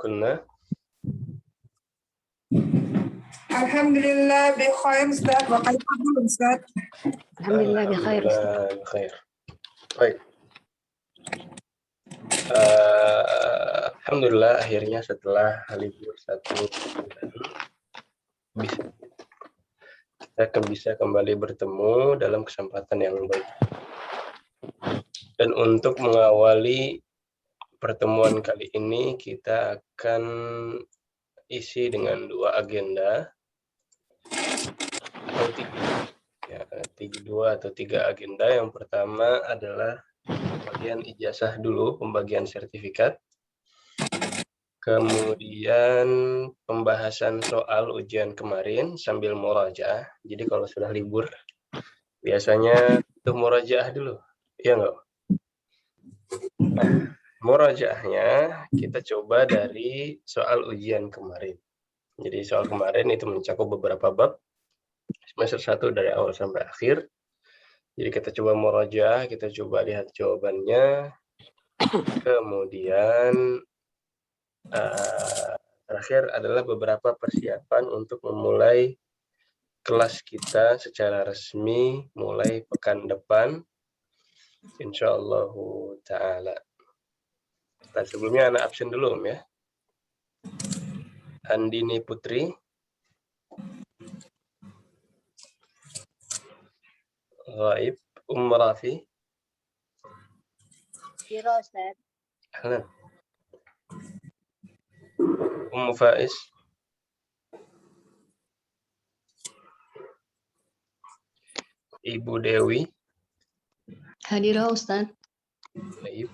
Kunna. Alhamdulillah bikhair Ustaz. Wa kaifa Ustaz? Alhamdulillah bikhair Ustaz. Alhamdulillah bikhair. Baik. Alhamdulillah akhirnya setelah libur 1 bulan kita bisa kembali bertemu dalam kesempatan yang baik. Dan untuk mengawali pertemuan kali ini kita akan isi dengan 2 agenda atau 3 agenda. Yang pertama adalah pembagian ijazah dulu, pembagian sertifikat. Kemudian pembahasan soal ujian kemarin sambil murajaah. Jadi kalau sudah libur biasanya itu murajaah dulu, ya enggak? Nah, murajaahnya kita coba dari soal ujian kemarin. Jadi soal kemarin itu mencakup beberapa bab semester 1 dari awal sampai akhir. Jadi kita coba murajaah, kita coba lihat jawabannya. Kemudian terakhir adalah beberapa persiapan untuk memulai kelas kita secara resmi mulai pekan depan, insyaallah ta'ala. Nah, sebelumnya anak absen dulu ya. Andini Putri, Ghaib, Rafi. Kira Ustaz. Ahlan. Faiz. Ibu Dewi. Hadirah Ustaz. Baik.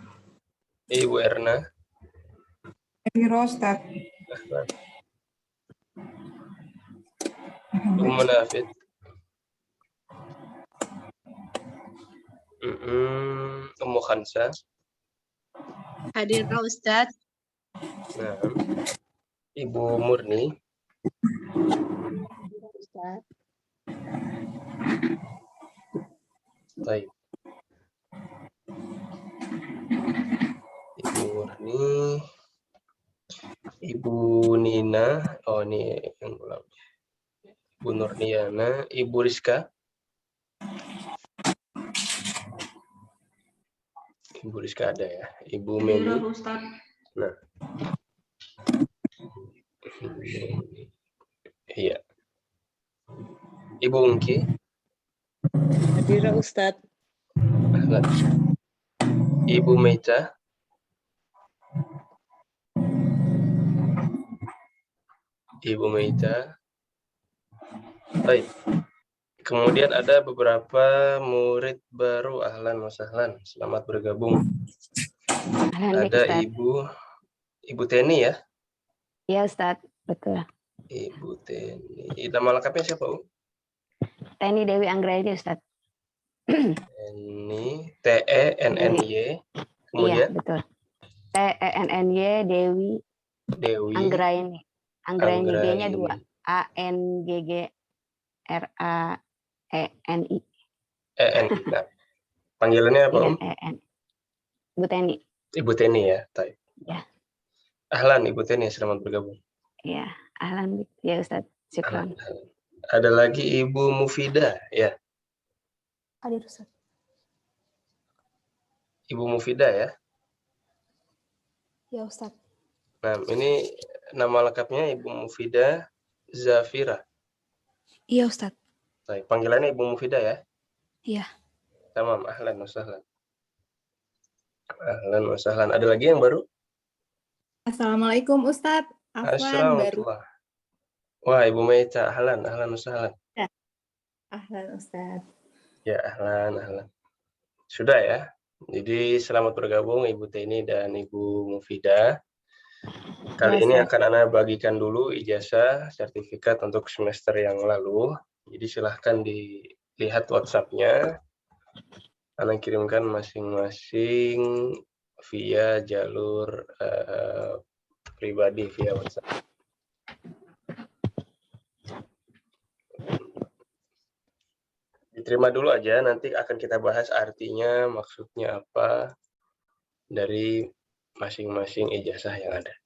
Ibu Erna. Hadirah Ustaz. Ahlan. Nafid. Khansa. Hadirah Ustaz. Nah, Ibu Murni. Ustaz. Baik. Ibu Murni, Ibu Nina, oh ini yang ulang. Ibu Nurniana, Ibu Rizka. Ibu Rizka ada ya. Ibu Memi. Nah. Iya. Ibu Ungki. Hadirah Ustaz. Ibu Meita. Ibu Meita. Baik. Kemudian ada beberapa murid baru. Ahlan wa sahlan. Selamat bergabung. Ada Ibu Teni ya? Iya Ustaz, betul. Ibu Teni. Nama lengkapnya siapa, Bu? Teni Dewi Anggraini Ustaz. Teni, T-E-N-N-Y. Kemudian? Iya, betul. T-E-N-N-Y Dewi Anggraini. Anggraini G-nya 2. A-N-G-G-R-A-E-N-I. E-N. Nah, panggilannya apa, Om? E-N. Ibu Teni. Ibu Teni ya, Tay. Ya. Ahlan, Ibu Teni, selamat bergabung. Iya, ahlan ya Ustaz. Syukran. Ada lagi Ibu Mufidah, ya. Hadir Ustaz. Ibu Mufidah ya. Ya Ustaz. Nah, ini nama lengkapnya Ibu Mufidah Zafira. Iya Ustaz. Tay, panggilannya Ibu Mufidah ya. Iya. Tamam, ahlan wa sahlan. Ahlan wa sahlan. Ada lagi yang baru? Assalamualaikum Ustadz. Afwan baru. Wah, Ibu Meita, ahlan wa sahlan. Ya. Ahlan Ustadz. Ya, ahlan. Sudah ya. Jadi selamat bergabung Ibu Teni dan Ibu Mufidah. Kali ini akan Ana bagikan dulu ijazah sertifikat untuk semester yang lalu. Jadi silahkan dilihat WhatsApp-nya. Ana kirimkan masing-masing via jalur pribadi via WhatsApp. Diterima dulu aja, nanti akan kita bahas artinya, maksudnya apa dari masing-masing ijazah yang ada.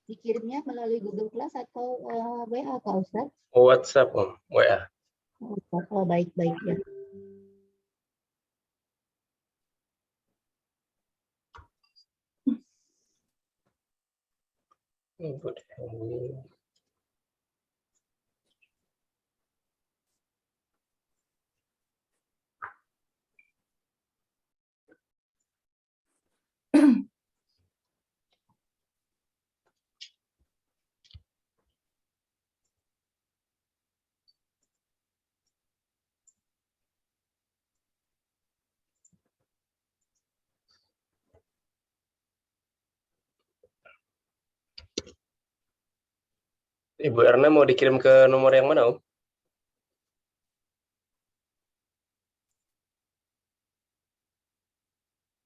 Dikirimnya melalui Google Class atau WA, Kak Ustadz? WhatsApp, Om. WA. Oh, baik-baik ya. Ibu Erna mau dikirim ke nomor yang mana, Om?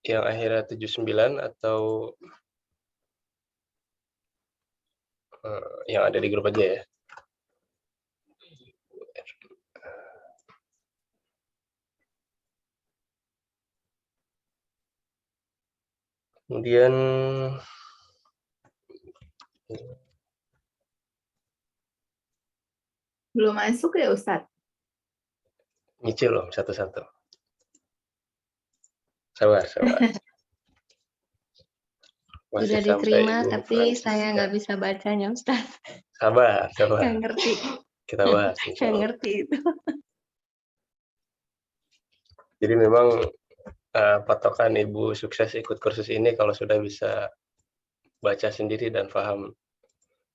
Yang akhirnya 79 atau yang ada di grup aja ya? Kemudian Belum masuk ya Ustadz? nyicil, Om, satu-satu. Sabar. Sudah diterima, tapi saya nggak bisa bacanya, Ustaz. Sabar. Nggak ngerti. Kita bahas. Nggak ngerti itu. Jadi memang patokan Ibu sukses ikut kursus ini kalau sudah bisa baca sendiri dan paham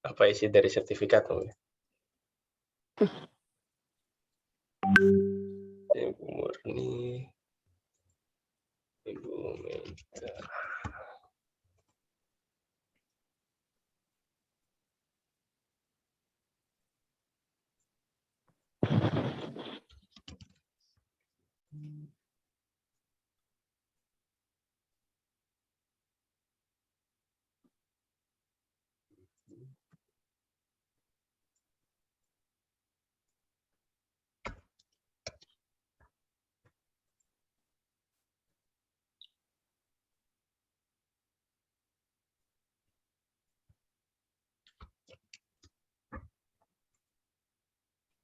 apa isi dari sertifikat, Om. Ibu Murni, Ibu Mega.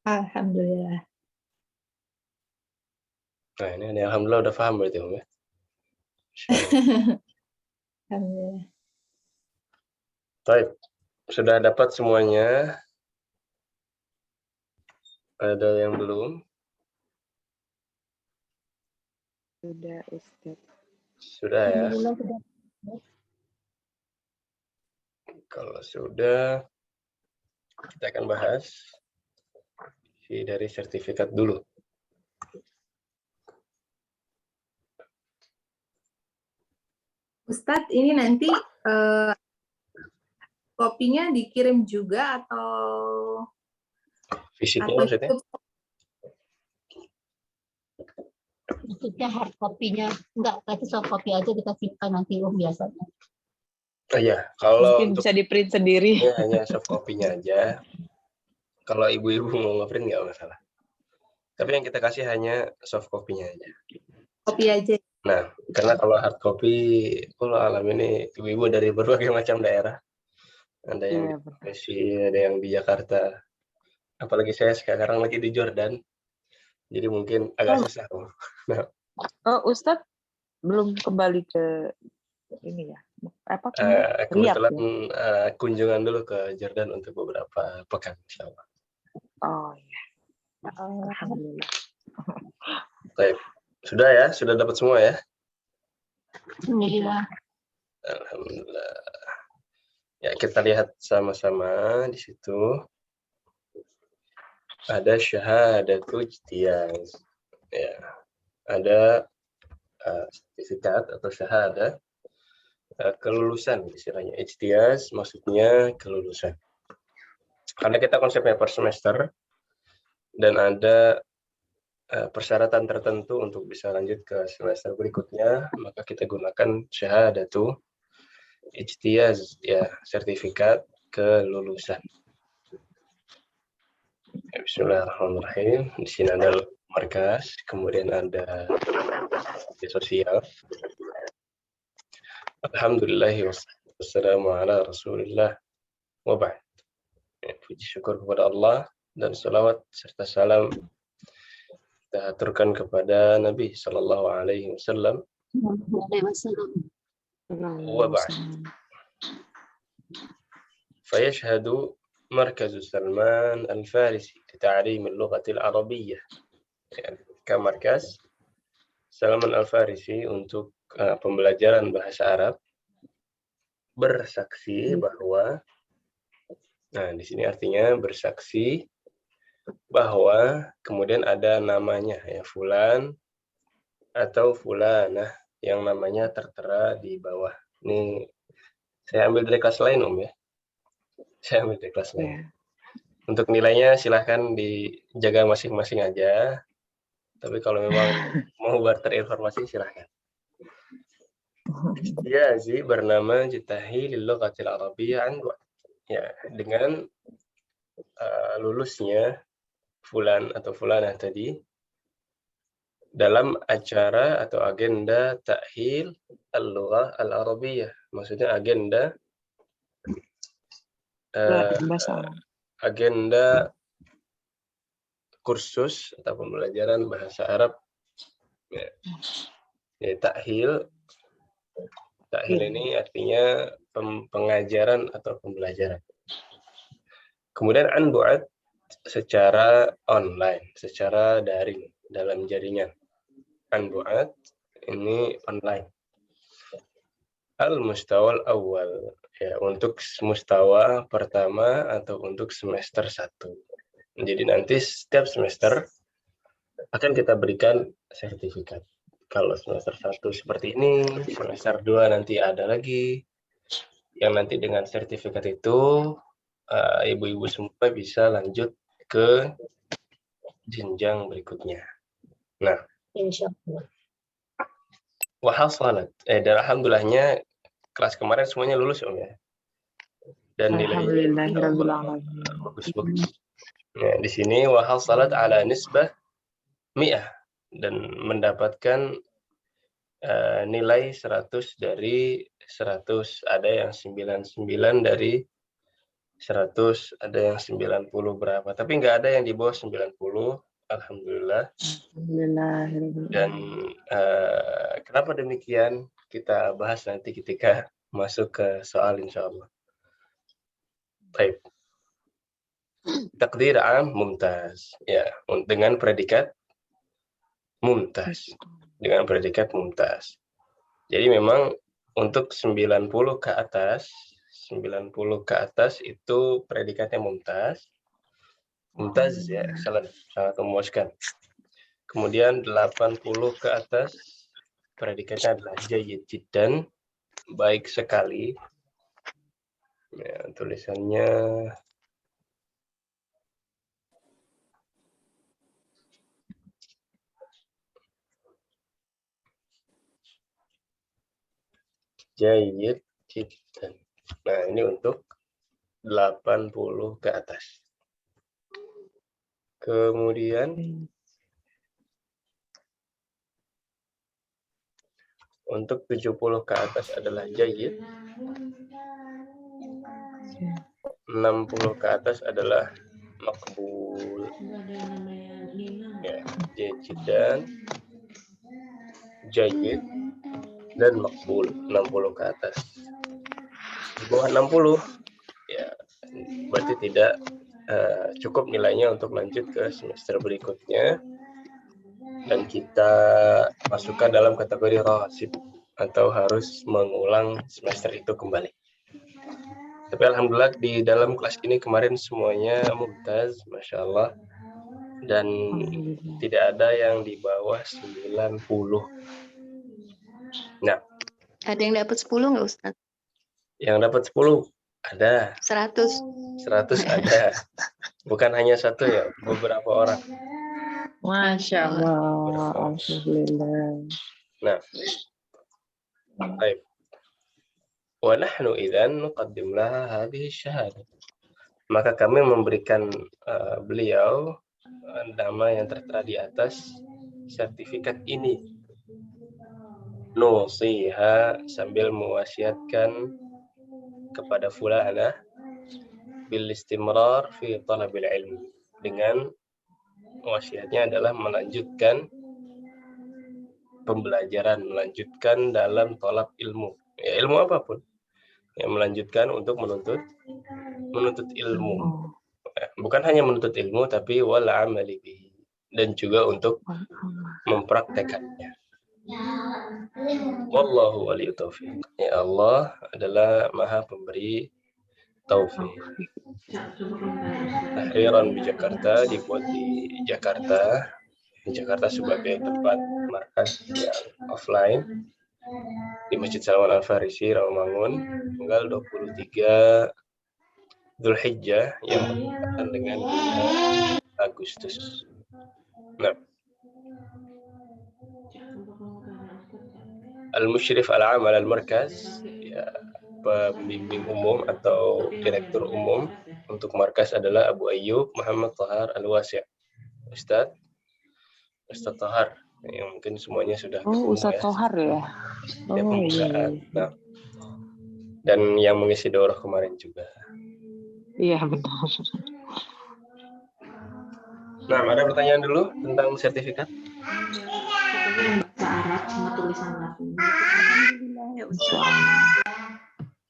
Alhamdulillah. Nah, ini alhamdulillah udah paham berarti, Om, ya. Alhamdulillah. Baik, sudah dapat semuanya? Ada yang belum? Sudah, Ustaz. Sudah ya. Alhamdulillah sudah. Kalau sudah, kita akan bahas isi dari sertifikat dulu. Ustadz, ini nanti kopinya dikirim juga atau Fisiknya maksudnya? Maksudnya hard copy-nya enggak, kasih soft copy aja kita simpan nanti biasanya. Iya, kalau Mungkin untuk bisa di-print sendiri. ini hanya soft copy-nya aja. Kalau ibu-ibu mau nge-print nggak masalah. Tapi yang kita kasih hanya soft copy-nya aja. kopi aja? Nah, karena kalau hard copy, kalau alam ini ibu-ibu dari berbagai macam daerah. Ada yang di Sulawesi, ada yang di Jakarta. Apalagi saya sekarang lagi di Jordan. Jadi mungkin agak susah. Nah, Ustadz belum kembali ke ini ya. Apa kebetulan ya? kunjungan dulu ke Jordan untuk beberapa pekan, insyaallah. Oh iya. Alhamdulillah. Baik. Sudah ya? Sudah dapat semua ya? Alhamdulillah. Alhamdulillah. Ya, kita lihat sama-sama di situ. Ada syahadatul ijtiyaz. Ya. Ada sertifikat atau syahadah kelulusan istilahnya. Ijtiyaz maksudnya kelulusan. Karena kita konsepnya per semester dan ada persyaratan tertentu untuk bisa lanjut ke semester berikutnya, maka kita gunakan syahadatul ijtiyaz, ya, sertifikat kelulusan. Ya, bismillahirrahmanirrahim. Di sini ada markas, kemudian ada media sosial. Alhamdulillah wassalamu ala Rasulillah Wa ba'd. Puji syukur kepada Allah dan salawat serta salam kita aturkan kepada Nabi sallallahu alaihi wasallam. Wa ba'd. Fayashhadu مركز سلمان الفارسي لتعليم اللغة العربية. Markas Salman Al-Farisi untuk pembelajaran bahasa Arab bersaksi bahwa, nah di sini artinya bersaksi bahwa kemudian ada namanya ya fulan atau fulanah yang namanya tertera di bawah. Ini saya ambil dari kelas lain ya. Saya ambil dari kelas lain. Untuk nilainya silahkan dijaga masing-masing aja. Tapi kalau memang mau barter informasi silahkan. Jazi bernama Jitahi Lilughatil Arabiyyah an ya, dengan lulusnya fulan atau fulanah tadi dalam acara atau agenda Ta'hil Al-Lughah Al-Arabiyyah. Maksudnya agenda agenda kursus atau pembelajaran bahasa Arab. Ya, Ta'hil ini artinya pengajaran atau pembelajaran. Kemudian an bu'ad secara online, secara daring dalam jaringan. An bu'ad ini online. Al-mustawal awal ya, untuk mustawa pertama atau untuk semester 1. Jadi nanti setiap semester akan kita berikan sertifikat. Kalau semester 1 seperti ini, semester 2 nanti ada lagi. Yang nanti dengan sertifikat itu, ibu-ibu semua bisa lanjut ke jenjang berikutnya. Nah, Insyaallah. wahasalat. Dan alhamdulillahnya kelas kemarin semuanya lulus ya. Dan nilainya bagus-bagus. Nah, di sini wahasalat ala nisbah 100 dan mendapatkan nilai 100 dari 100, ada yang 99 dari 100, ada yang 90 berapa, tapi nggak ada yang di bawah 90, alhamdulillah. Dan kenapa demikian kita bahas nanti ketika masuk ke soal insyaallah. Baik. Takdir am mumtaz ya, dengan predikat mumtaz. Dengan predikat mumtaz. Jadi memang untuk 90 ke atas itu predikatnya mumtaz. Mumtaz ya, sangat memuaskan. Kemudian 80 ke atas predikatnya adalah jayyid jiddan, baik sekali. Ya, tulisannya jayyid jiddan. Nah, ini untuk 80 ke atas. Kemudian untuk 70 ke atas adalah jayyid. 60 ke atas adalah makbul. Ya, jiddan, jayyid, dan makbul. 60 ke atas. Di bawah 60 ya berarti tidak cukup nilainya untuk lanjut ke semester berikutnya, dan kita masukkan dalam kategori rasid atau harus mengulang semester itu kembali. Tapi alhamdulillah di dalam kelas ini kemarin semuanya mumtaz, masya Allah, dan tidak ada yang di bawah 90. Nah, Ada yang dapat 10 nggak Ustaz? Yang dapat 10 ada. 100 ada. Bukan hanya satu ya, beberapa orang. Masya Allah, alhamdulillah. Nah, baik. Wa nahnu idzan nuqaddim laha hadhihi syahadah. Maka kami memberikan beliau nama yang tertera di atas sertifikat ini. Nusiha, sambil mewasiatkan kepada fulanah bil istimrar fi talabil ilm, dengan wasiatnya adalah melanjutkan pembelajaran, melanjutkan dalam tolab ilmu, ya, ilmu apapun, ya, melanjutkan untuk menuntut ilmu, bukan hanya menuntut ilmu tapi wal amali bihi, dan juga untuk mempraktekannya. Wallahu waliyut taufiq. Ya, Allah adalah Maha Pemberi taufik. Tahriran di Jakarta, dibuat di Jakarta. Jakarta sebagai tempat markas yang offline di Masjid Salman Al-Farisi, Rawamangun, tanggal 23 Dzulhijjah yang bertepatan dengan bulan Agustus. Nah, Al-Musyrif Al-Am Al-Markaz, ya, pembimbing umum atau direktur umum untuk markas adalah Abu Ayyub Muhammad Thahar Al-Wasi'. Ustadz Thahar, yang mungkin semuanya sudah ketemu, Ustadz Thahar ya. Ya, pembukaan. Nah, dan yang mengisi daurah kemarin juga. Iya benar. Nah, ada pertanyaan dulu tentang sertifikat?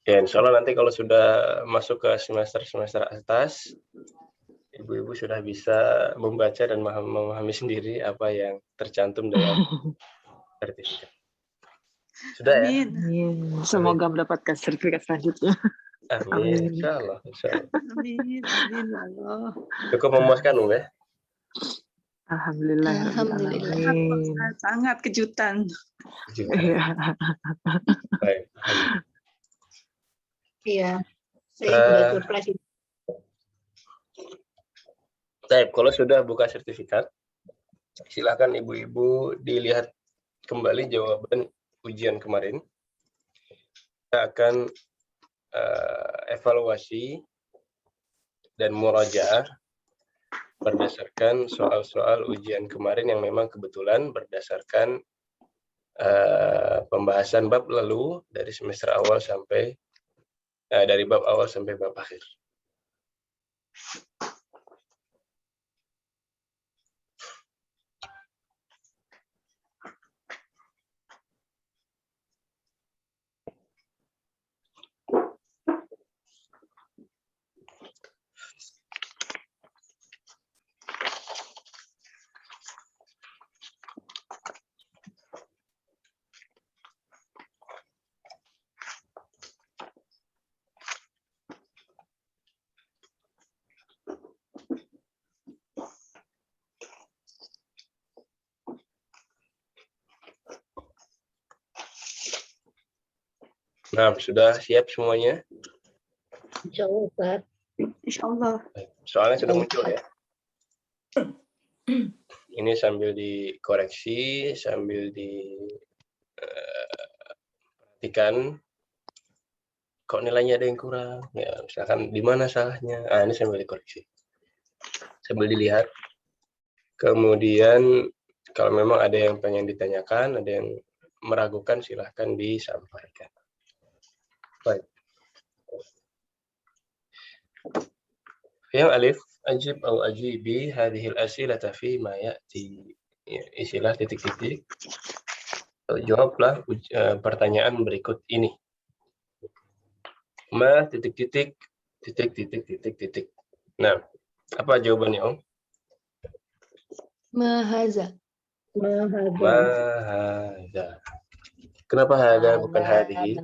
Ya, insya Allah nanti kalau sudah masuk ke semester atas, ibu-ibu sudah bisa membaca dan memahami sendiri apa yang tercantum dalam sertifikat. Sudah ya? Amin. Semoga mendapatkan sertifikat selanjutnya. Amin. Insya Allah. Amin, amin, ya Allah. Cukup memuaskan, ya? Alhamdulillah. Alhamdulillah. Sangat kejutan. Iya. Baik. Iya, saya juga surprise. Baik, kalau sudah buka sertifikat, silakan ibu-ibu dilihat kembali jawaban ujian kemarin. Kita akan evaluasi dan murajaah berdasarkan soal-soal ujian kemarin yang memang kebetulan berdasarkan pembahasan bab lalu dari semester awal sampai dari bab awal sampai bab akhir. Nah, sudah siap semuanya? Insya Allah, Ustaz. Insya Allah. Soalnya sudah muncul ya. Ini sambil dikoreksi, sambil diperhatikan. Kok nilainya ada yang kurang? Ya, misalkan di mana salahnya? Ini sambil dikoreksi. Sambil dilihat. Kemudian kalau memang ada yang pengen ditanyakan, ada yang meragukan, silahkan disampaikan. Baik. Yang alif, ajib atau ajibi hadhil asilata fi ma ya'ti. Istilah titik-titik. Jawablah pertanyaan berikut ini. Ma titik-titik titik-titik. Nah, apa jawabannya, Om? Mahaza. Mahaza. Kenapa hada bukan hadhihi?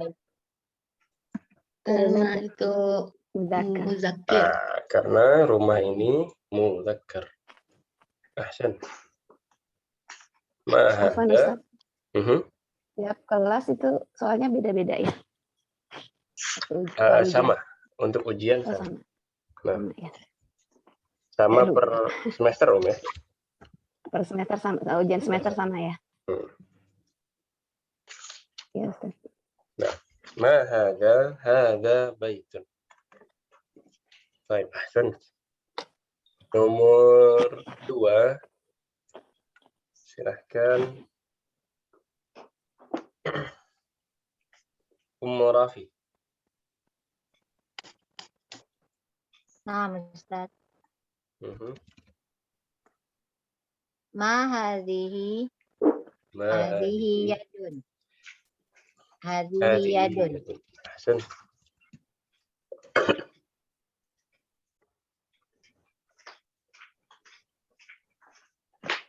Karena itu Muzakkar. muzakkir. Karena rumah ini mudzakkar. Ahsan. Afwan, Mahada. Ustaz. Tiap kelas itu soalnya beda-beda ya. Sama. Untuk ujian Oh, sama. sama. Nah, Sama, ya. sama Saya per semester, Om ya? Per semester sama, ujian semester sama ya. Ya, Ustaz. Nah, hada baitun. Baik, ahsan. Nomor 2. Silahkan. Ummu Rafi. Nah, Ustaz. Mhm. Ma hadhihi hadhihi yadun. Hadhihi yadun. Ahsan.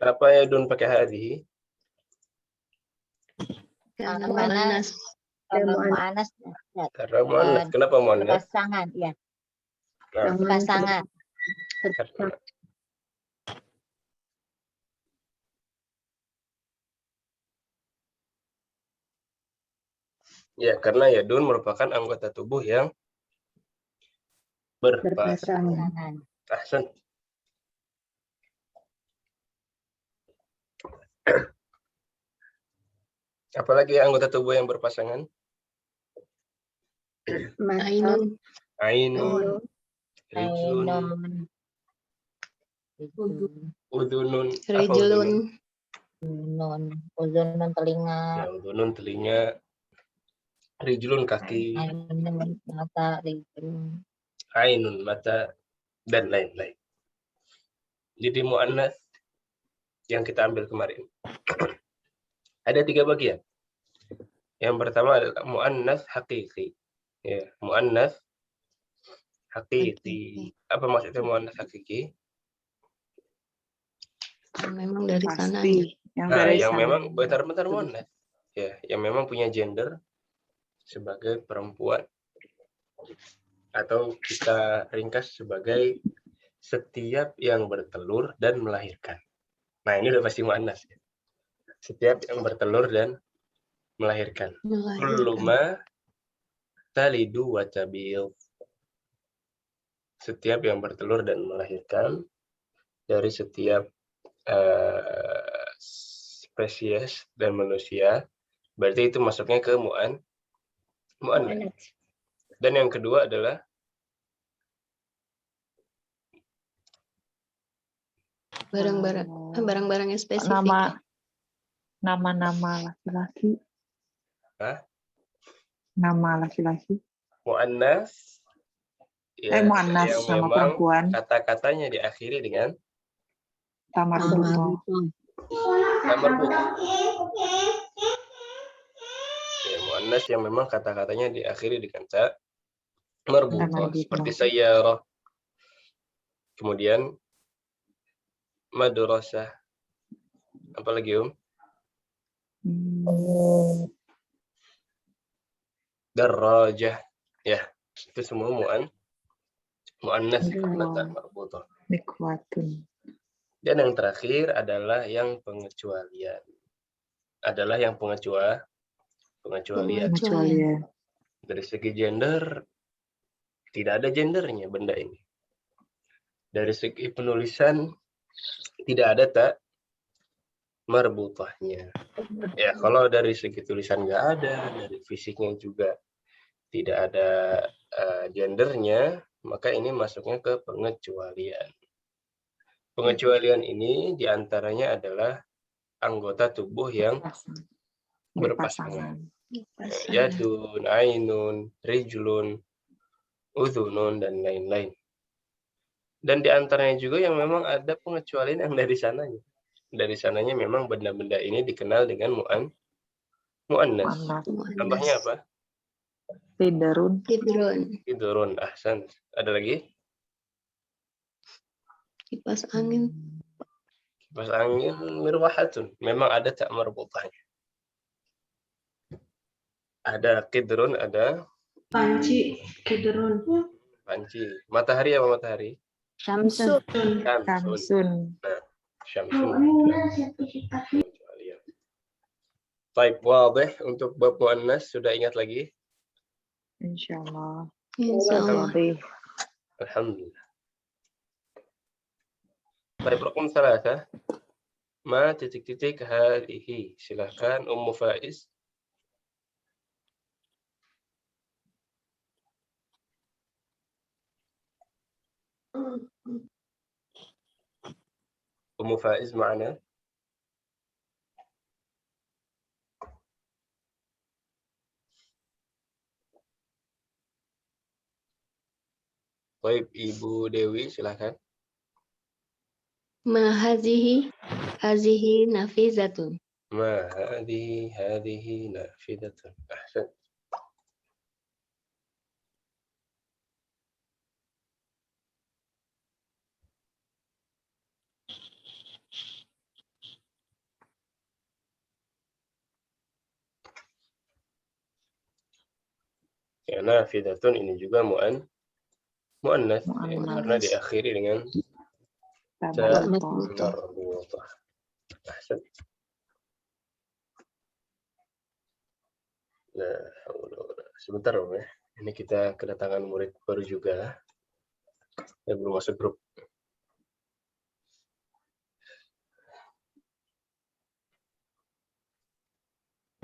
Apa yadun pakai hadhihi? Karena Karena mu'annas. mu'anas. Karena muannas. Kenapa muannas? Berpasangan, ya. Nah, Berpasangan. karena ya, karena yadun merupakan anggota tubuh yang berpasangan. Berpasangan. Ahsan. Apalagi anggota tubuh yang berpasangan? Ainun. Ainun, rijlun, Ainun. udunun. Apa Rijlun. udunun? Uzunun telinga. Ya, udunun telinga, rijlun kaki, Ainun mata. Rijlun. ainun mata, dan lain-lain. Jadi muannas yang kita ambil kemarin ada 3 bagian. Yang pertama adalah muannas hakiki. Ya, muannas hakiki. Apa maksudnya muannas hakiki? Memang dari sananya. Pasti. Yang Nah, dari yang sana. memang bentar-bentar muannas. Ya, yang memang punya gender sebagai perempuan, atau kita ringkas sebagai setiap yang bertelur dan melahirkan. Nah, ini udah pasti muannas. Setiap yang bertelur dan melahirkan. Kullu ma talidu wa tabi'u. Setiap yang bertelur dan melahirkan dari setiap spesies dan manusia, berarti itu masuknya ke muannas. Dan yang kedua adalah Barang-barang yang spesifik. Nama-nama laki-laki. Hah? Nama laki-laki. muannas. Ya, Muannas, yang nama memang perempuan. kata-katanya diakhiri dengan Tamar buto. marbuthah. Ya, muannas yang memang kata-katanya diakhiri dengan ta marbuthah, seperti sayyarah. Kemudian madrasah. Apa lagi, Darajah. Ya, itu semua muannas karena ta marbuthah. Nikwatun. Dan yang terakhir adalah yang pengecualian. Pengecualian. Pengecualian. Dari segi gender, tidak ada gendernya benda ini. Dari segi penulisan, tidak ada tak marbuthahnya. Ya, kalau dari segi tulisan nggak ada, dari fisiknya juga tidak ada gendernya, maka ini masuknya ke pengecualian. Pengecualian ini diantaranya adalah anggota tubuh yang berpasangan. Yadun, ainun, rijlun, udhunun, dan lain-lain. Dan diantaranya juga yang memang ada pengecualian yang dari sananya. Dari sananya memang benda-benda ini dikenal dengan muannas. Contohnya apa? Tidrun. Tidrun. Ahsan. Ada lagi? Kipas angin. Kipas angin, mirwahatun. Memang ada tak marbuthahnya. Ada kidrun, ada Panci, kidrun. panci. Matahari apa matahari? Syamsun. Samsun. Nah, syamsun. Baik, wadih. Untuk bab muannas sudah ingat lagi? Insyaallah. Insyaallah. Alhamdulillah. Baik, rukun salasa. Ma titik-titik hadihi. Silakan Ummu Faiz. Ummu Faiz معنا. Baik, Ibu Dewi silakan. Ma hazihi nafizatun. Ma hadhihi nafidatun. Ahsan. Ya, nafidatun ini juga mu'annas ya, karena Mu'annas. diakhiri dengan Ta ta marbutah. marbutah. Ahsan. Nah, sebentar Om ya. Ini kita kedatangan murid baru juga. Yang belum masuk grup.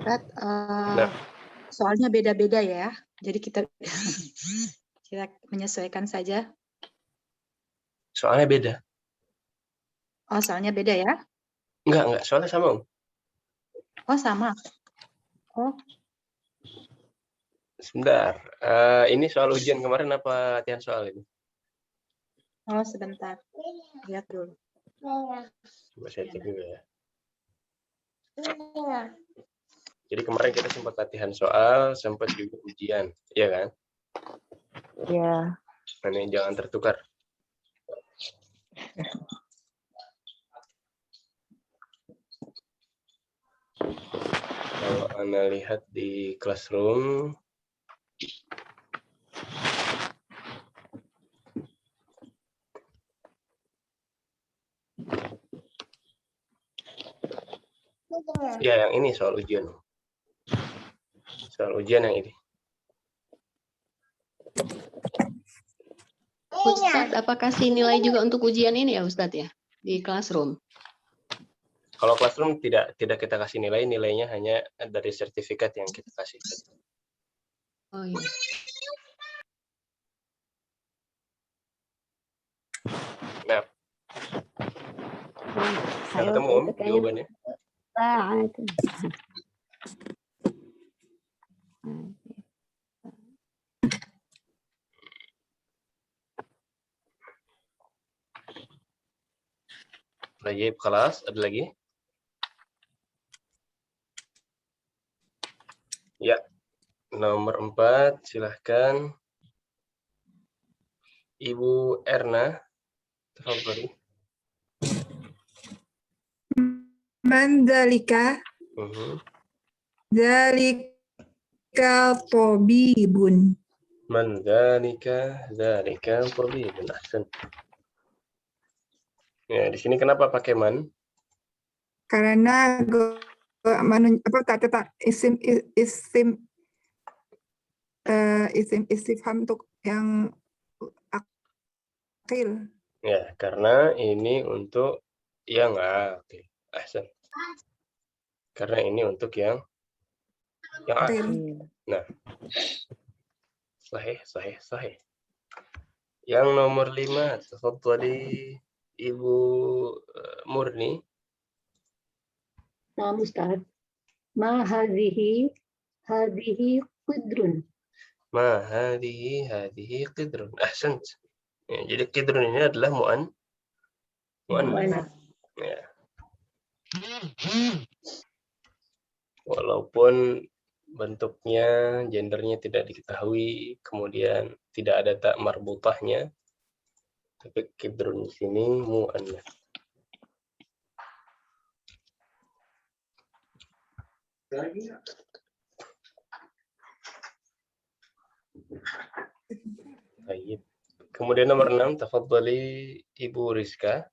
Ustaz, Nah, soalnya beda-beda ya. Jadi kita menyesuaikan saja. soalnya beda. Oh, soalnya beda ya? Enggak, soalnya sama Om. Oh, sama. Oh, Sebentar. Ini soal ujian kemarin apa latihan soal ini? oh sebentar. Lihat dulu. Coba saya cek dulu ya. Jadi kemarin kita sempat latihan soal, sempat juga ujian, iya kan? Ya. Nah, ini jangan tertukar. Kalau Anda lihat di Classroom, ya yang ini soal ujian. Soal ujian yang ini. Ustadz, apa kasih nilai juga untuk ujian ini ya Ustadz ya? Di Classroom. Kalau Classroom tidak kita kasih nilai, nilainya hanya dari sertifikat yang kita kasih. Oh iya. Nah, sudah ketemu Om jawabannya? Baik, kelas ada lagi? Ya, nomor 4 silahkan Ibu Erna. Tafadhali. Mandalika, dalika tabibun. Man dzalika tabibun. Ahsan. Ya, di sini kenapa pakai man? Karena isim istifham untuk yang akil. Ya, karena ini untuk yang akil. Ahsan. Karena ini untuk yang akil. Nah, sahih. Yang nomor 5, tafadhali Ibu Murni. Nah, Ustaz. Ma hadhihi qidrun. Ma hadhihi qidrun. Ahsan. Ya, jadi qidrun ini adalah mu'annas. Ya. Walaupun bentuknya, gendernya tidak diketahui, kemudian tidak ada tak marbutahnya, tapi qidrun di sini mu'annas. Baik. Kemudian nomor 6, tafadhali Ibu Rizka.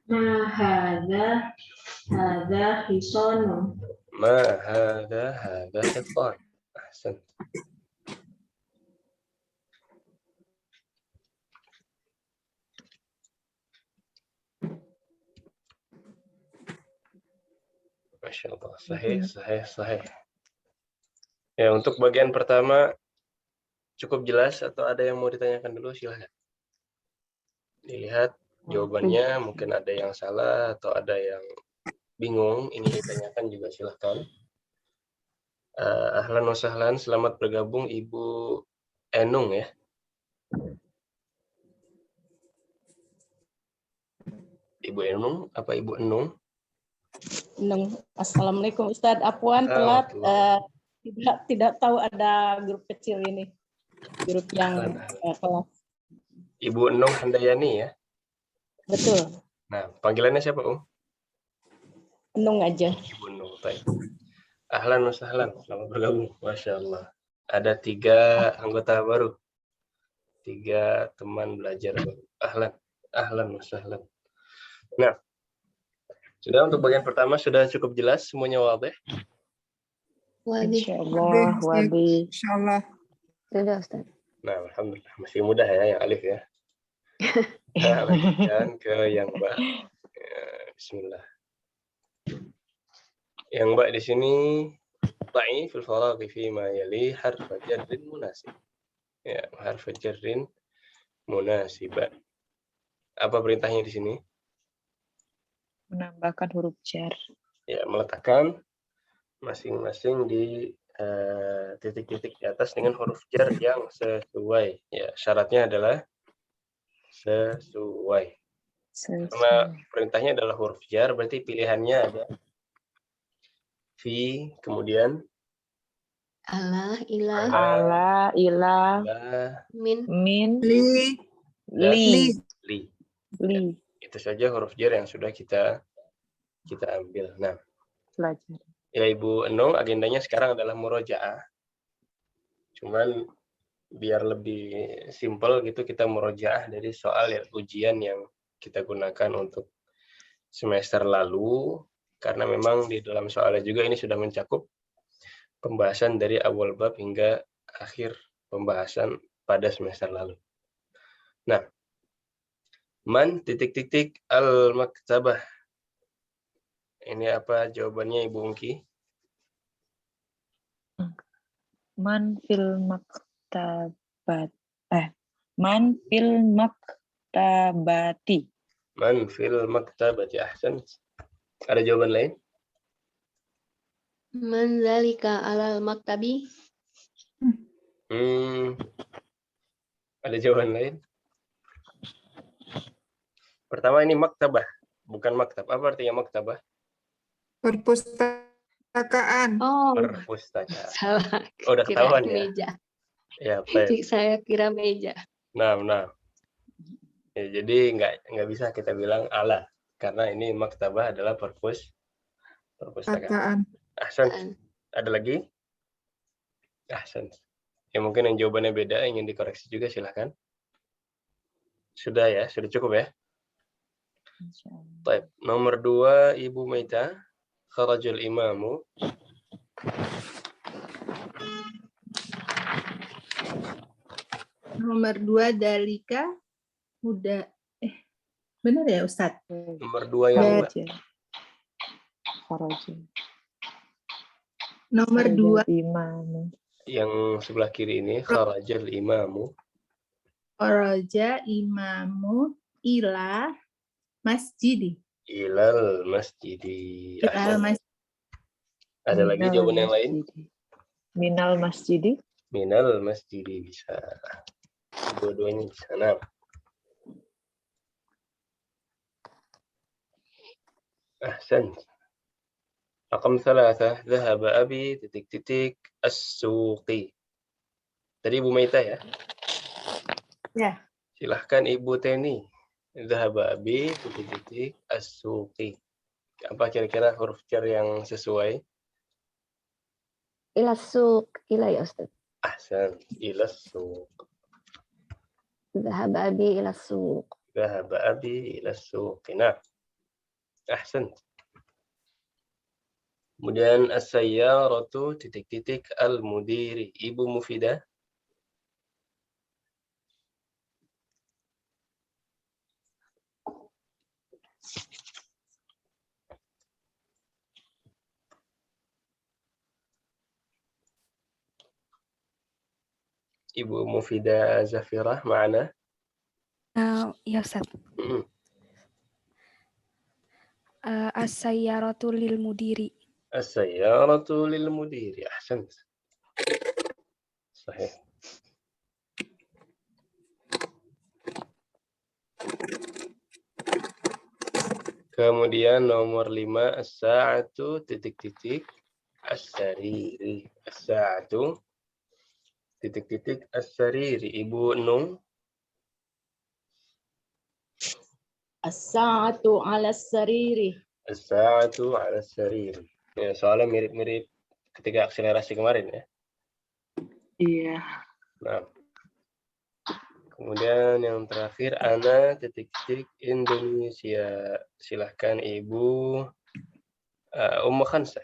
Ma hadza hisanu. Ma hadza hisan. Ahsan. Masya Allah, sahih. Ya, untuk bagian pertama cukup jelas atau ada yang mau ditanyakan dulu, silahkan. Dilihat jawabannya, mungkin ada yang salah atau ada yang bingung, ingin ditanyakan juga silahkan. Ahlan wa sahlan, selamat bergabung Ibu Enung ya. Ibu Enung apa Ibu Enung? Assalamualaikum Ustadz. Afwan telat, tidak tahu ada grup kecil ini, grup yang kelas. Ibu Enung Handayani ya. Betul, Nah, panggilannya siapa Enung aja. Ibu Enung. Baik. Ahlan wa sahlan, selamat bergabung. Masya Allah. Ada 3 anggota baru, 3 teman belajar baru. Ahlan wa sahlan. Nah, sudah untuk bagian pertama sudah cukup jelas semuanya wadih? Wadih. Insyaallah, wabi. Insyaallah. Sudah, Ustaz. Nah, alhamdulillah masih mudah ya yang alif ya. Nah, lanjutkan ke yang ba. Ya, bismillah. Yang ba di sini ta'i fil faraghi fi ma yali harf jarrin munasib. Ya, harf jarrin munasiba. Apa perintahnya di sini? Menambahkan huruf jar. Ya, meletakkan masing-masing di titik-titik di atas dengan huruf jar yang sesuai. Ya, syaratnya adalah sesuai. Karena perintahnya adalah huruf jar, berarti pilihannya ada fi, kemudian Allah, ilah, Ala, ila, min, Li. li. Itu saja huruf jar yang sudah kita ambil. Nah, Pelajar. ya Ibu Enung, agendanya sekarang adalah murojaah. Cuman biar lebih simpel gitu, kita murojaah dari soal ujian yang kita gunakan untuk semester lalu, karena memang di dalam soalnya juga ini sudah mencakup pembahasan dari awal bab hingga akhir pembahasan pada semester lalu. Nah, man titik-titik al-maktabah. Ini apa jawabannya Ibu Ungki? Man fil maktabat. Man fil maktabati. Man fil maktabati, ahsan. Ada jawaban lain? man zalika alal maktabi. Ada jawaban lain? Pertama ini maktabah, bukan maktab. Apa artinya maktabah? Perpustakaan. Oh, Perpustakaan. salah. Oh, udah Kira ketahuan ya? meja. Ya, baik. Saya kira meja. Nah. Ya, jadi nggak bisa kita bilang ala, karena ini maktabah adalah perpustakaan. Ahsan. Ada lagi? Ahsan. Ya mungkin yang jawabannya beda, ingin dikoreksi juga silahkan. Sudah ya, sudah cukup ya. Baik. Nomor 2 Ibu Maita, kharajul imamu. Nomor 2 dalika udah benar ya Ustadz? Nomor 2 yang Nomor 2 imamu. yang sebelah kiri ini kharajul imamu. kharaja imamu ila masjidi. Ilal masjidi. Ilal masjid. Ada lagi jawaban yang lain? Minal masjidi. Minal masjidi bisa. Dua-duanya bisa. Nah. Ahsan. Raqam 3, dhahaba abi titik-titik as-suqi. Tadi Ibu Maita ya? Ya. Silahkan Ibu Teni. Dhahaba abi titik-titik as-suqi. Apa kira-kira huruf jar yang sesuai? Ila suq, ila ya Ustaz. Ahsan, ila suq. Dhahaba abi ila suq. Dhahaba abi ila suq. Nah. Ahsan. Kemudian as-sayyaratu titik-titik al-mudiri. Ibu Mufidah. Ibu Mufidah Zafirah mana? Ya Ustaz. As-sayyaratu lil mudiri. السيارة للمدير. أحسنت. صحيح. Kemudian nomor 5, as-sa'atu titik-titik as-sariri. As-sa'atu titik-titik as-sariri. Ibu Nung. As-sa'atu 'ala sariri. As-sa'atu 'ala as-sariri. Ya, soalnya mirip-mirip ketika akselerasi kemarin ya. Iya. Nah. Kemudian yang terakhir, ana titik-titik Indonesia. Silahkan Ibu Ummu Khansa.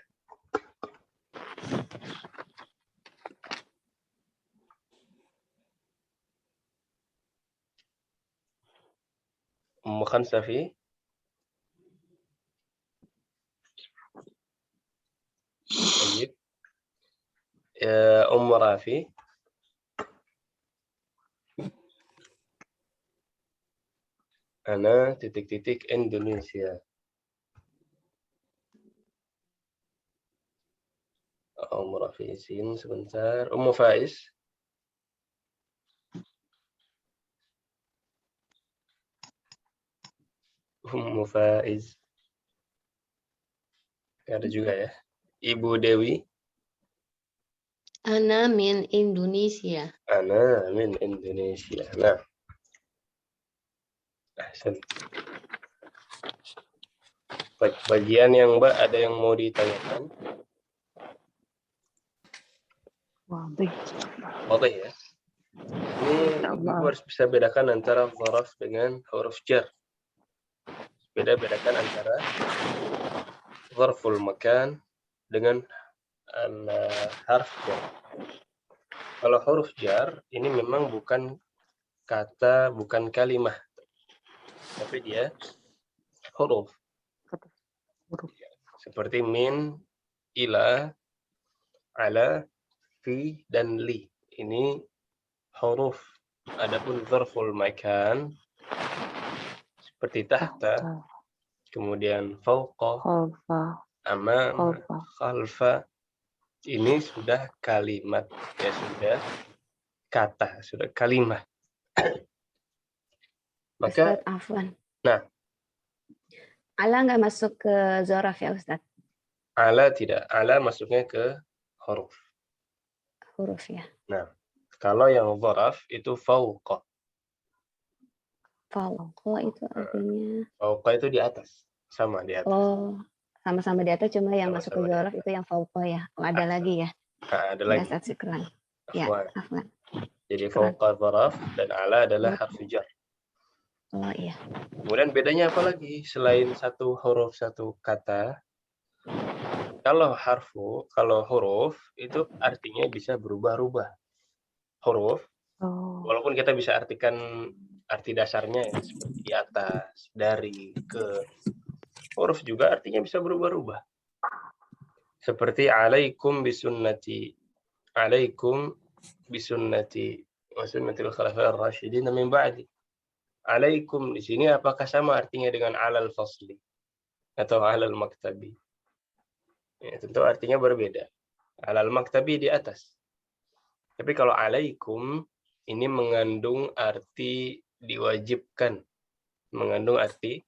Ummu Khansa fi? Baik. Ya, Ummu Rafi. Ana titik-titik Indonesia. Ummu Rafi izin sebentar. Ummu Faiz. Ummu Faiz. Ada juga ya. Ibu Dewi. Ana min Indonesia. Ana min Indonesia. Nah. Ahsan. Bagian yang Mbak ada yang mau ditanyakan? Wadih ya. Ini Ibu harus bisa bedakan antara zaraf dengan huruf jar. Bedakan antara zarful makan dengan harf jar. Kalau huruf jar ini memang bukan kata, bukan kalimah, tapi dia huruf. Seperti min, ila, ala, fi, dan li. Ini huruf. Adapun zarful makan seperti tahta, kemudian fauqa, amam, khalfa, ini sudah kalimat, ya sudah kata, sudah kalimah. Maka, Ustadz, afwan. nah, Ala nggak masuk ke zaraf ya Ustadz? ala tidak, ala masuknya ke huruf. Huruf ya. Nah, kalau yang zaraf itu fauqa. Fauqa itu artinya? Fauqa itu di atas, sama di atas. Oh, sama-sama di atas, cuma yang masuk ke Sama-sama di zaraf itu yang fauqa ya. Oh, ada lagi ya? Nah, ada lagi. Ustadz, syukran. Ya, Afwan. afwan. Jadi fauqa zaraf dan ala adalah harfu jar. Oh iya. Kemudian bedanya apa lagi selain satu huruf satu kata? Kalau huruf itu artinya bisa berubah-ubah. Huruf, walaupun kita bisa artikan arti dasarnya ya, seperti di atas, dari, ke. Huruf juga artinya bisa berubah-ubah. Seperti alaikum bisunnati. Alaikum bisunnati wa sunnatil khulafa'ir rasyidin min ba'di. Alaikum di sini apakah sama artinya dengan alal fasli atau alal maktabi? Ya, tentu artinya berbeda. Alal maktabi di atas. Tapi kalau alaikum ini mengandung arti diwajibkan. Mengandung arti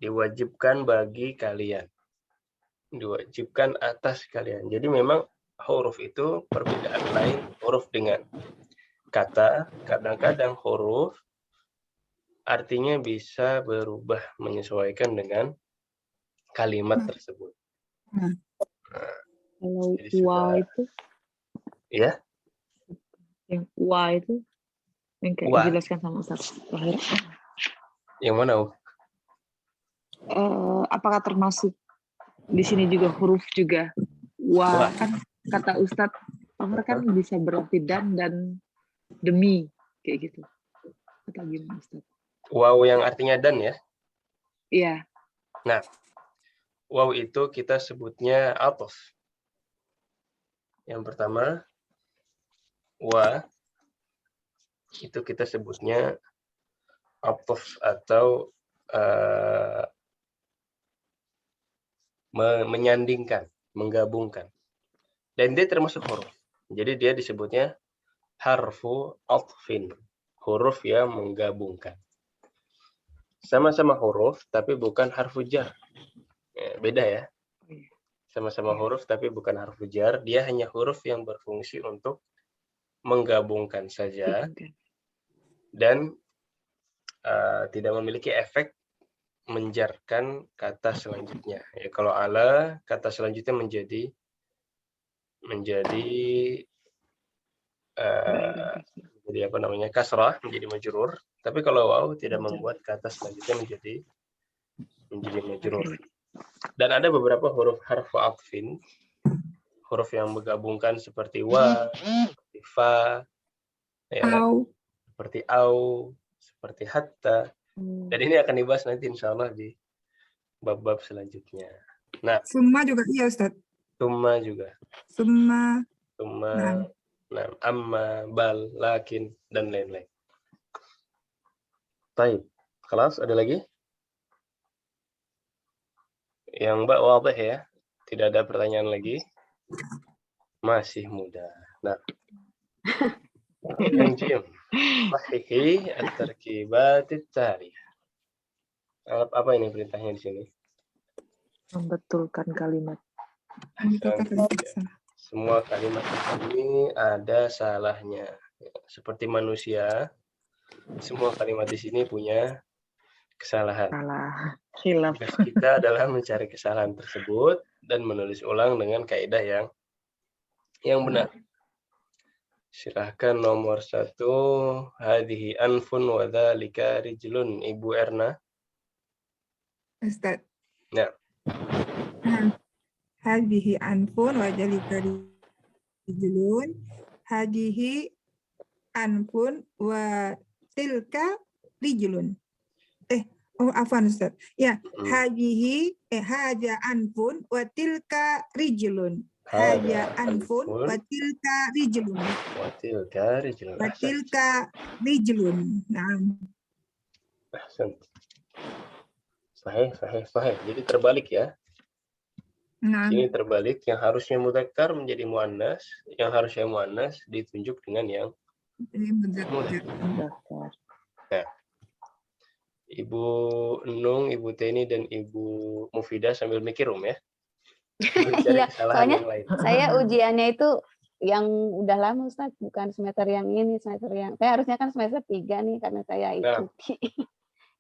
diwajibkan bagi kalian. Diwajibkan atas kalian. Jadi memang huruf itu perbedaan lain huruf dengan kata. Kadang-kadang huruf artinya bisa berubah menyesuaikan dengan kalimat tersebut. Nah, Kalau jadi sudah, wa itu, ya, yang wa itu, yang kayak Wa. dijelaskan sama Ustaz terakhir. Yang mana? Apakah termasuk di sini juga huruf juga? Wa kan kata Ustadz Amr kan bisa berarti dan demi kayak gitu. Atau gimana Ustadz? Waw yang artinya dan ya? Iya. Nah, waw itu kita sebutnya atof. Yang pertama, wa itu kita sebutnya atof atau menyandingkan, menggabungkan. Dan dia termasuk huruf. Jadi dia disebutnya harfu atfin, huruf yang menggabungkan. Sama-sama huruf, tapi bukan harfu jar. Beda ya. Sama-sama huruf, tapi bukan harfu jar. Dia hanya huruf yang berfungsi untuk menggabungkan saja. Dan tidak memiliki efek menjarkan kata selanjutnya. Ya, kalau ala, kata selanjutnya menjadi apa namanya, kasrah, menjadi majrur. Tapi kalau waw tidak membuat kata selanjutnya menjadi majrur. Dan ada beberapa huruf harfu atfin, huruf yang menggabungkan seperti wa, seperti fa, ya kan? Seperti au, seperti hatta. Dan ini akan dibahas nanti insya Allah di bab-bab selanjutnya. Nah, Summa juga iya Ustaz. summa juga. Summa. Nah, amma, bal, lakin, dan lain-lain. Baik, kelas ada lagi? Yang Mbak wadih ya? Tidak ada pertanyaan lagi? Masih muda. Nah, yang jim. Sahihi at-tarkibat at-taliyah. Apa ini perintahnya di sini? Membetulkan kalimat. Semua kalimat ini ada salahnya. Seperti manusia, semua kalimat di sini punya kesalahan. Salah. Khilaf. Tugas kita adalah mencari kesalahan tersebut dan menulis ulang dengan kaidah yang benar. Silahkan nomor 1, hadhihi anfun wa dzalika rijlun, Ibu Erna. Ustaz. Ya. Hadhihi anfun wa dzalika rijlun. Hadhihi anfun wa tilka rijlun. Afwan Ustaz. Ya, hadhihi haja anfun wa tilka rijlun. Haja anfun wa tilka rijlun. Wa tilka rijlun. Wa tilka rijlun. Naam. Ahsan. Sahih. Jadi terbalik ya. Naam. Ini terbalik, yang harusnya mudzakkar menjadi muannas, yang harusnya muannas ditunjuk dengan yang mudzakkar. Nah, Ibu Nung, Ibu Teni, dan Ibu Mufidah sambil mikir ya. Iya, soalnya saya ujiannya itu yang udah lama Ustaz, bukan semester yang ini, semester yang saya harusnya kan semester 3 nih karena saya ikuti.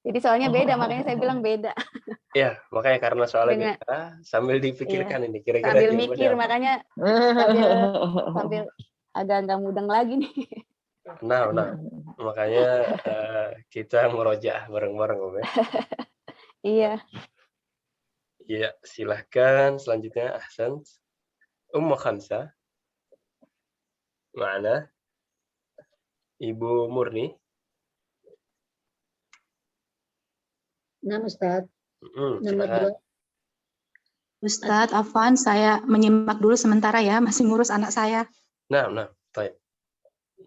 Jadi soalnya beda, makanya saya bilang beda. Iya, makanya karena soalnya beda, sambil dipikirkan ini kira-kira sambil mikir apa? Makanya sambil agak nggak mudeng lagi nih. Nah, makanya kita murojaah bareng-bareng ya. Iya. Iya, silahkan selanjutnya. Ahsan. Ummu Khamsa. Mana? Ibu Murni. Nah, Ustaz. Nomor 2. Ustadz, afwan, saya menyimak dulu sementara ya, masih ngurus anak saya. Nah, baik.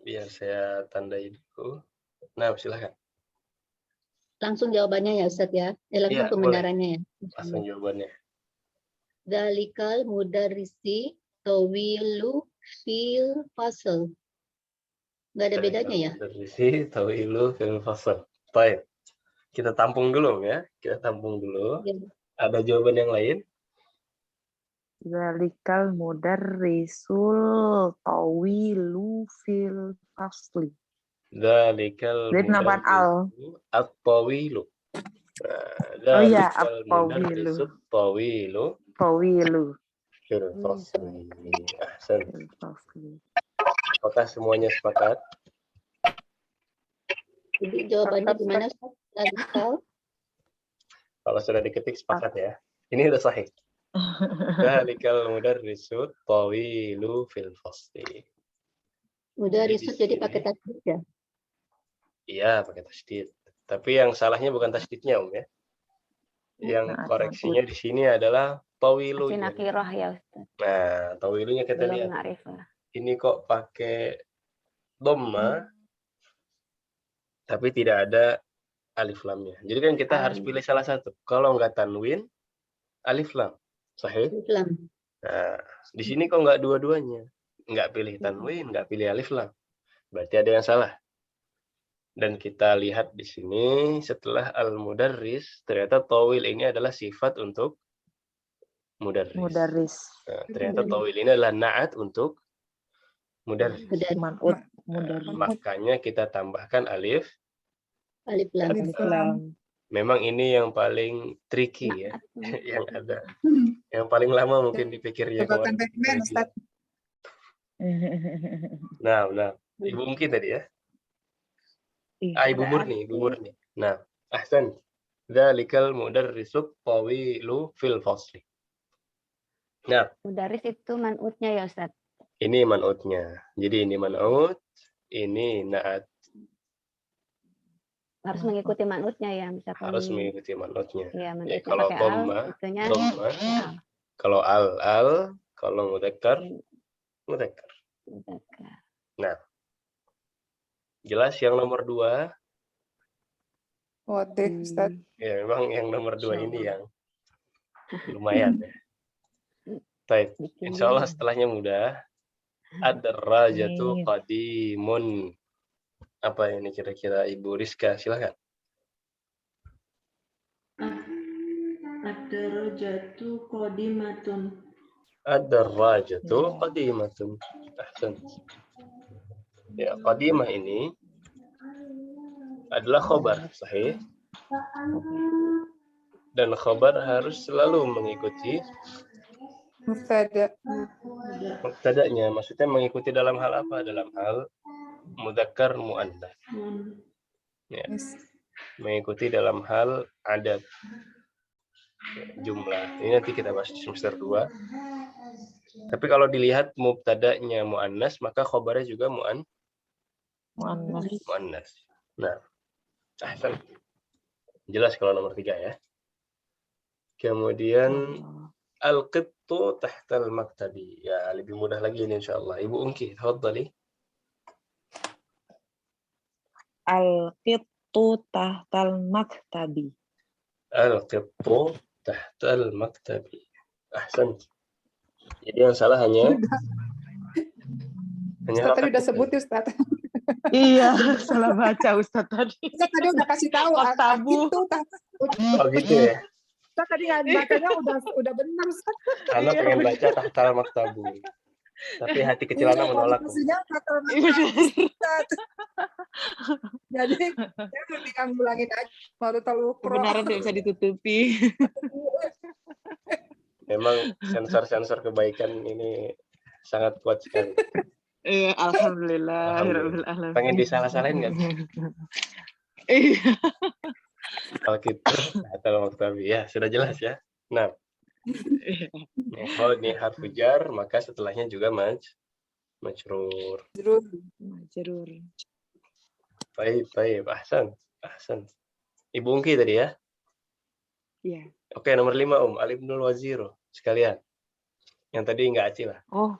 Biar saya tandai dulu. Nah, silakan. Langsung jawabannya ya Ustaz ya. Langsung pembenarannya ya. Langsung jawabannya. Dalikal mudarrisi tawilu fil fasl. Nggak ada bedanya ya? Mudarrisi tawilu fil fasl. Baik. Kita tampung dulu ya. Ya. Ada jawaban yang lain? Dalikal mudarrisul tawilu fil fasli. Dalikal mudarrisu at-tawilu. At-tawilu. Fil fasli. Ahsan. Apakah semuanya sepakat? Jadi jawabannya gimana? Kalau sudah diketik sepakat ya. Ini udah sahih. Dalikal mudarrisu tawilu fil fasli. Mudarrisu jadi pakai tasdid ya? Iya, pakai tasdid. Tapi yang salahnya bukan tasdidnya, ya. Yang koreksinya di sini adalah tawilu. Nakirah ya, Ustaz. Nah, tawilunya kita lihat. Ini kok pakai dhamma, tapi tidak ada alif lamnya. Jadi kan kita harus pilih salah satu. Kalau nggak tanwin, alif lam. Sahih? Alif lam. Nah, di sini kok nggak dua-duanya? Nggak pilih tanwin, nggak pilih alif lam. Berarti ada yang salah. Dan kita lihat di sini setelah al-mudarris, ternyata tawil ini adalah sifat untuk mudarris. Mudarris. Nah, ternyata tawil ini adalah na'at untuk mudarris. Man'ut. Mudarris. Makanya kita tambahkan alif Alif lam. Alif lam. Memang ini yang paling tricky ya, yang ada. Yang paling lama mungkin dipikirnya. Jebakan Batman, Ustaz. Nah, Ibu mungkin tadi ya. Ibu Murni. Nah, ahsan. Dzalikal mudarrisut tawilu fil fasli. Nah, mudarris itu man'utnya ya Ustaz. Ini man'utnya. Jadi ini man'ut, ini na'at. Harus mengikuti man'utnya ya, misalkan. Harus mengikuti man'utnya. Ya, ya, kalau dhamma, kalau al, kalau mudzakkar. Nah, jelas yang nomor 2. Ustaz. Ya, memang yang nomor 2 ini yang lumayan ya. Baik, insya Allah setelahnya mudah. Ad-darajatu qadimun. Apa ini kira-kira Ibu Rizka? Silakan. Ad-darajatu qadimatun. Ad-darajatu qadimatun. Ahsan. Ya, qadimah ini adalah khobar, sahih. Dan khobar harus selalu mengikuti mubtada'nya. Maksudnya mengikuti dalam hal apa? Dalam hal mudzakkar muannats. Ya. Mengikuti dalam hal adat. Jumlah. Ini nanti kita bahas di semester 2. Tapi kalau dilihat mubtada'nya muannas, maka khobarnya juga muannas. Nah, ahsan. Jelas kalau nomor 3 ya. Kemudian al-qittu tahtal maktabi. Ya, lebih mudah lagi ini insyaallah. Ibu Ungki, tafadhali. Al-qittu tahtal maktabi. Al-qittu tahtal maktabi. Ahsan. Jadi yang salah hanya Ustaz tadi udah sebut ya, Ustaz. Iya, salah baca Ustaz tadi. Ustaz tadi udah kasih tahu Maktabu. Oh gitu ya. Ustaz tadi bacanya udah benar, Ustaz. Karena pengen baca tahtal maktabu. Tapi hati kecil anak menolak. Maksudnya tahtal jadi saya mendingan ngulangin aja. Baru terlalu kebenaran tidak bisa ditutupi. Memang sensor-sensor kebaikan ini sangat kuat sekali. Alhamdulillah. Pengen disalah-salahin nggak? Kalau gitu, tahtal maktabi ya sudah jelas ya. Nah, kalau ini harfu jar, maka setelahnya juga majrur. Majrur. Baik, ahsan. Ibu Ungki tadi ya? Iya. Oke, nomor 5 Al-Ibnul Waziru sekalian. Yang tadi nggak Aci lah. Oh.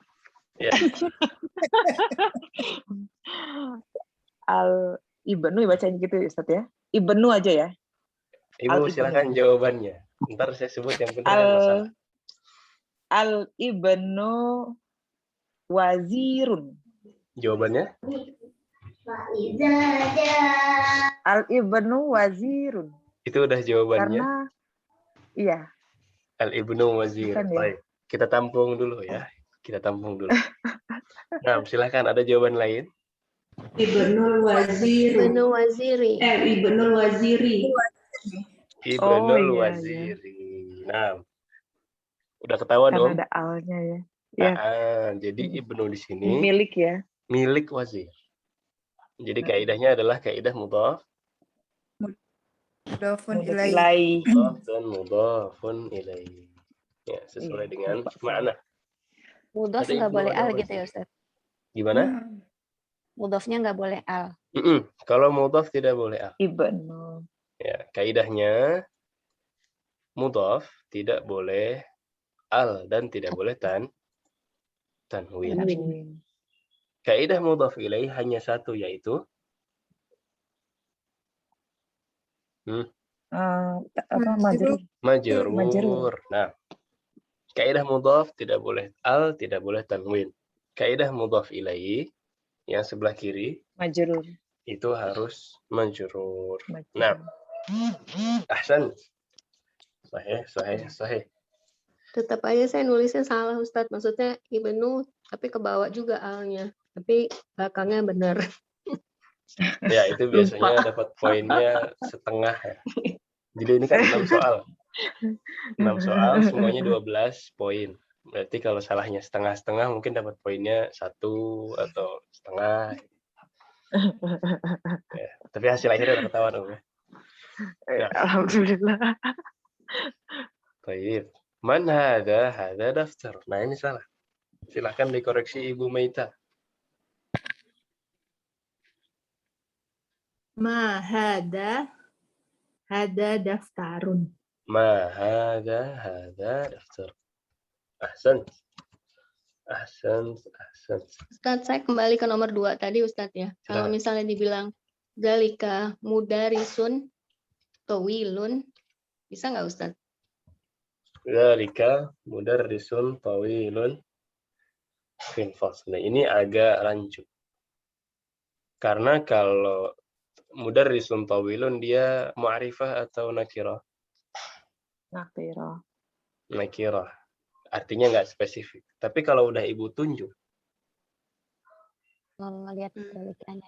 Ya. Al-Ibnu bacanya gitu ya Ustaz ya? Ibnu aja ya? Ibu silakan jawabannya. Ntar saya sebut yang benar yang masalah. Al-Ibnu Wazirun. Jawabannya? Al-Ibnu Wazirun. Itu udah jawabannya. Karena iya. Al-Ibnu Wazir. Bukan, ya? Baik, kita tampung dulu ya. Nah, silakan ada jawaban lain. Ibnul Waziri. Ibnul Waziri. Ibnul Waziri. Ibnul Waziri. Nah, udah ketahuan karena Om. ada alnya ya. Ya. Jadi Ibnu di sini milik ya. Milik wazir. Jadi kaidahnya adalah kaidah mudhaf. Mudhafun ilaih. Mudhaf dan mudhafun ilaih. Ya, sesuai dengan makna. Mudhaf nggak boleh al gitu ya Ustaz? Gimana? Mudhafnya nggak boleh al. Kalau mudhaf tidak boleh al. Ibnu. Ya, kaidahnya mudhaf tidak boleh al dan tidak boleh tanwin. Kaidah mudhaf ilaih hanya satu, yaitu Majrur. Majrur. Nah, Kaidah mudhaf tidak boleh al, tidak boleh tanwin. Kaidah mudhaf ilaihi yang sebelah kiri Majrur. itu harus majrur. Nah, ahsan. Sahih. Tetap aja saya nulisnya salah Ustadz. Maksudnya ibnu tapi ke bawah juga alnya. Tapi belakangnya benar. Ya, itu biasanya dapat poinnya setengah ya. Jadi ini kan 6 soal. 6 soal semuanya 12 poin. Berarti kalau salahnya setengah-setengah mungkin dapat poinnya 1 atau setengah. Ya, tapi hasil akhirnya udah ketahuan ya. Ya. Alhamdulillah. Baik. Man hada daftar. Nah, ini salah. Silakan dikoreksi Ibu Meita. Ma hada daftarun. Ma hada daftar. Ahsan. Ustadz, saya kembali ke nomor 2 tadi Ustadz ya. Kalau misalnya dibilang zalika mudarisun tawilun, bisa nggak Ustadz? Zalika mudarrisun tawilun fil fasl. Ini agak rancu. Karena kalau mudarrisun tawilun dia mu'arifah atau nakirah? Nakirah. Artinya nggak spesifik. Tapi kalau udah Ibu tunjuk. Lihat kebalikannya.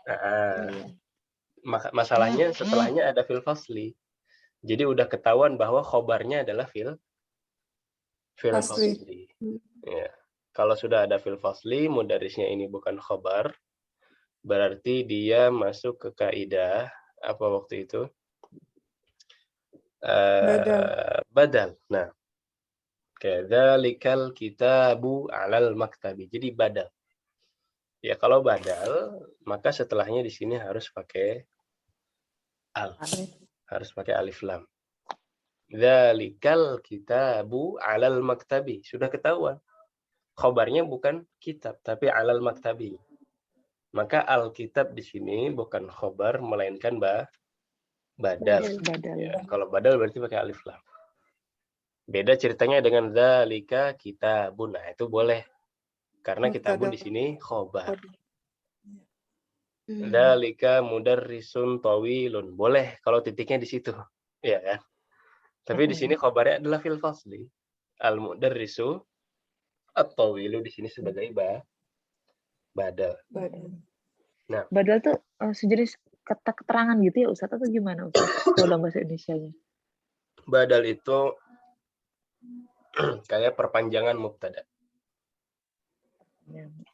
Masalahnya setelahnya ada fil fasli. Jadi udah ketahuan bahwa khobarnya adalah fil fasli. Ya. Kalau sudah ada fil fasli, mudarisnya ini bukan khobar, berarti dia masuk ke kaidah apa waktu itu? Badal. Nah, kadzalikal kitabu 'alal maktabi. Jadi badal. Ya, kalau badal, maka setelahnya di sini harus pakai al. Harus pakai alif lam. Dzalikal kitabu 'alal maktabi. Sudah ketahuan. Khobarnya bukan kitab, tapi 'alal maktabi. Maka al-kitab di sini bukan khobar, melainkan badal. Ya, kalau badal berarti pakai alif lam. Beda ceritanya dengan dzalika kitabun. Nah, itu boleh. Karena kitabun di sini khobar. Dzalika mudarrisun tawilun. Boleh kalau titiknya di situ. Ya kan? Tapi di sini khobarnya adalah fil fasli. Al-mudarrisu at-tawilu di sini sebagai badal. Nah, badal tuh sejenis kata keterangan gitu ya Ustaz, atau gimana Ustaz? Dalam bahasa Indonesianya. Badal itu kayak perpanjangan mubtada.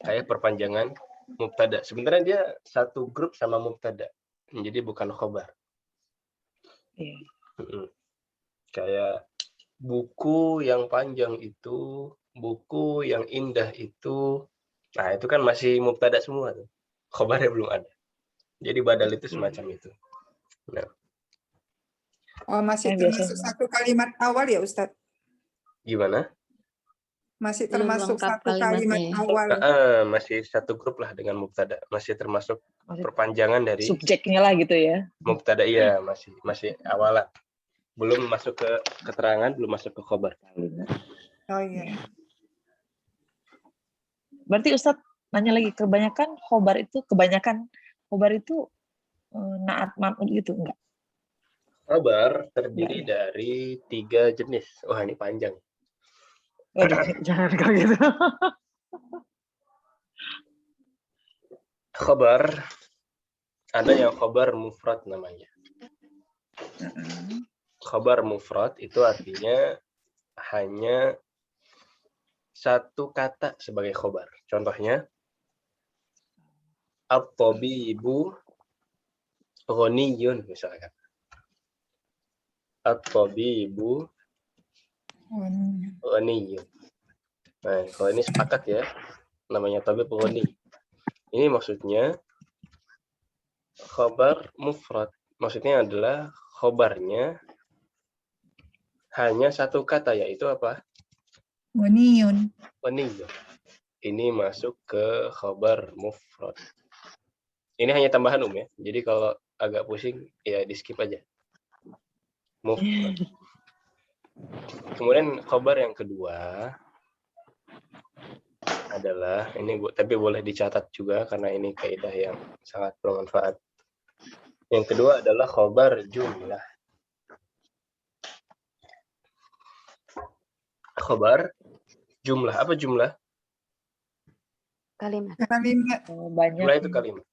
Kayak perpanjangan mubtada. Sebenarnya dia satu grup sama mubtada. Jadi bukan khobar. Kayak buku yang panjang itu, buku yang indah itu. Nah, itu kan masih mubtada semua tuh. Khobarnya belum ada. Jadi badal itu semacam itu. Nah. Oh, masih termasuk satu kalimat awal ya, Ustadz? Gimana? Masih termasuk satu kalimat awal. Masih satu grup lah dengan mubtada. Masih termasuk perpanjangan dari subjeknya lah gitu ya. Mubtada, iya, masih awalan. Belum masuk ke keterangan, belum masuk ke khobar. Oh iya. Berarti Ustadz nanya lagi, kebanyakan khobar itu naat man'ut gitu enggak? Khobar terdiri dari 3 jenis. Wah, ini panjang. Jangan kalau gitu. Khobar, ada yang khobar mufrad namanya. Khobar mufrad itu artinya hanya satu kata sebagai khobar. Contohnya, at-tabibu ghaniyun misalkan. At-tabibu ghaniyun. Nah, kalau ini sepakat ya, namanya tabib ghani. Ini maksudnya khobar mufrad. Maksudnya adalah khobarnya hanya satu kata, yaitu apa? Ghaniyun. Ghaniyun. Ini masuk ke khobar mufrad. Ini hanya tambahan ya. Jadi kalau agak pusing ya di skip aja. Mufrad. Kemudian khobar yang kedua adalah ini tapi boleh dicatat juga karena ini kaidah yang sangat bermanfaat. Yang kedua adalah khobar jumlah. Khobar jumlah, apa jumlah? Kalimat. Banyak. Jumlah itu kalimat.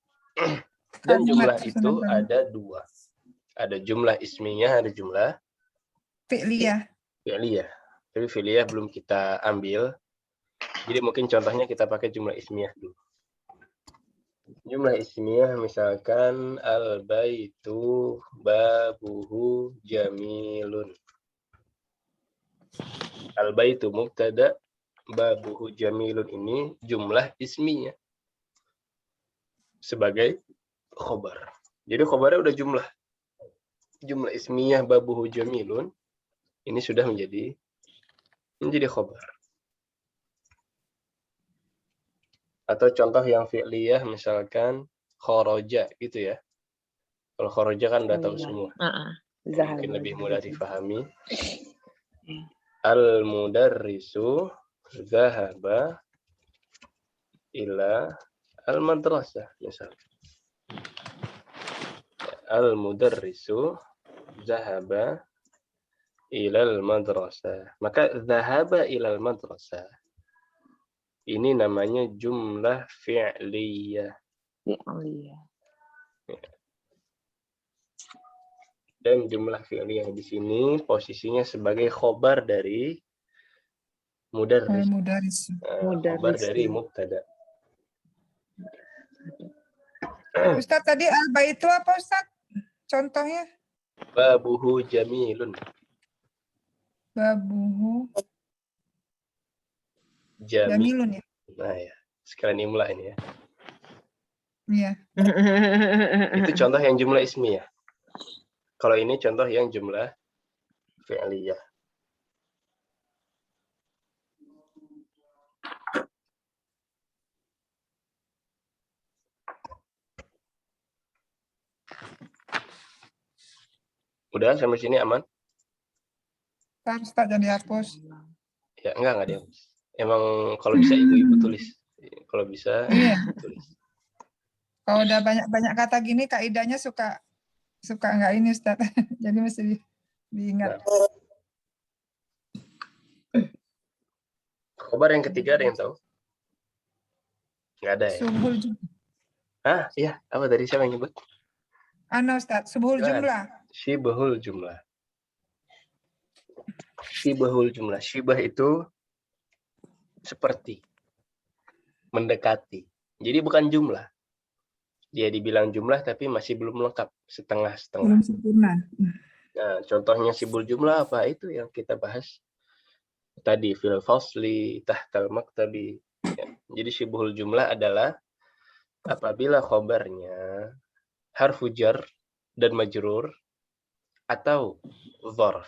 Dan jumlah itu ada dua. Ada jumlah ismiyah, ada jumlah fi'liyah. Fi'liyah. Tapi fi'liyah belum kita ambil. Jadi mungkin contohnya kita pakai jumlah ismiyah dulu. Jumlah ismiyah misalkan al-baitu babuhu jamilun. Al-baitu mubtada, babuhu jamilun ini jumlah ismiyah sebagai khobar. Jadi khobarnya udah jumlah. Jumlah ismiyah babuhu jamilun ini sudah menjadi khobar. Atau contoh yang fi'liyah misalkan kharaja gitu ya. Kalau kharaja kan udah tahu semua. Mungkin lebih mudah difahami. Al-mudarrisu zahaba ila al-madrasah misalkan. Al-mudarrisu zahaba ilal madrasah. Maka zahaba ilal madrasah ini namanya jumlah fi'liyah. Dan jumlah fi'liyah di sini posisinya sebagai khobar dari mudarris. Khobar dari mubtada. Ustaz tadi al-baitu apa Ustaz? Contohnya? Babuhu jamilun. Babuhu jamilun ya. Nah ya, sekalian imla ini ya. Iya. Itu contoh yang jumlah ismiyah. Kalau ini contoh yang jumlah fi'liyah. Udah sampai sini aman? Ustaz jangan dihapus. Ya, enggak dihapus. Emang kalau bisa ibu-ibu tulis. Kalau bisa tulis. Kalau udah banyak kata gini kaidahnya suka enggak ini Ustaz. Jadi mesti diingat. Khobar yang ketiga ada yang tahu? Enggak ada ya? Subhul jumlah. Iya. Apa tadi siapa yang nyebut? Ustaz, subhul jumlah. Syibhul jumlah. Syibhul jumlah. Syibah itu seperti, mendekati. Jadi bukan jumlah. Dia dibilang jumlah tapi masih belum lengkap, setengah-setengah. Belum sempurna. Nah, contohnya sibul jumlah apa? Itu yang kita bahas tadi, fil fasli, tahtal maktabi. Ya. Jadi sibul jumlah adalah apabila khobarnya harfu jar dan majrur atau dzarf.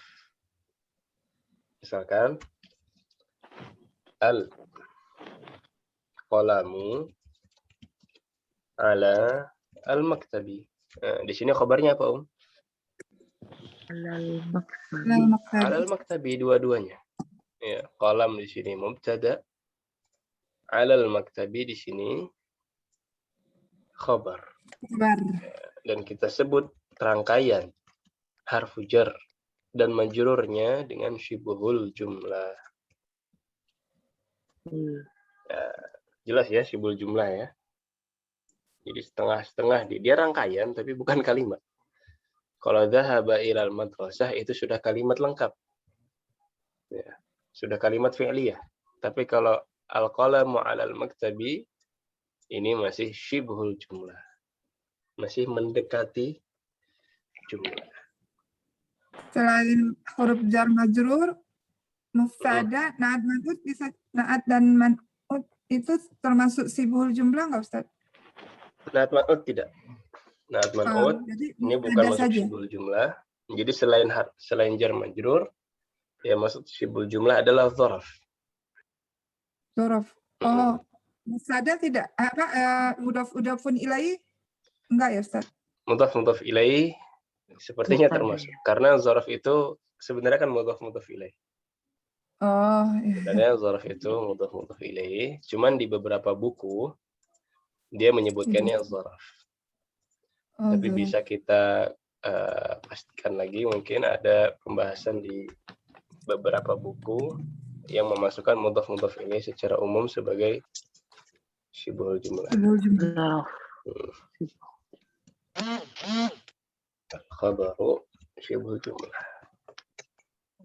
Misalkan al-qalamu ala al-maktabi. Nah, di sini khabarnya apa, Al-maktabi dua-duanya. Ya, qalam di sini mubtada, alal maktabi di sini khabar. Dan kita sebut rangkaian harfu jar dan majrurnya dengan syibhul jumlah. Ya, jelas ya syibhul jumlah ya. Jadi setengah-setengah dia rangkaian tapi bukan kalimat. Kalau dzahaba ilal madrasah itu sudah kalimat lengkap. Ya, sudah kalimat fi'liyah. Tapi kalau al-qalamu 'alal maktabi ini masih syibhul jumlah. Masih mendekati jumlah. Selain huruf jar majrur, mubtada, naat man'ut bisa naat dan man'ut itu termasuk syibhul jumlah enggak Ustaz? Naat man'ut tidak. Naat man'ut ini bukan masuk syibhul jumlah. Jadi selain jar majrur ya masuk syibhul jumlah adalah dzaraf. Dzaraf. Mubtada tidak mudhaf ilaihi enggak ya Ustaz? Mudhaf ilaih Sepertinya termasuk. Karena zarf itu sebenarnya kan mudhaf ilaih. Oh, iya. Sebenarnya zarf itu mudhaf ilaih, cuman di beberapa buku dia menyebutkannya zarf. Oh, Tapi zarf. bisa kita pastikan lagi, mungkin ada pembahasan di beberapa buku yang memasukkan mudhaf ilaih secara umum sebagai syibhul jumlah. Khabaru syibhul jumlah.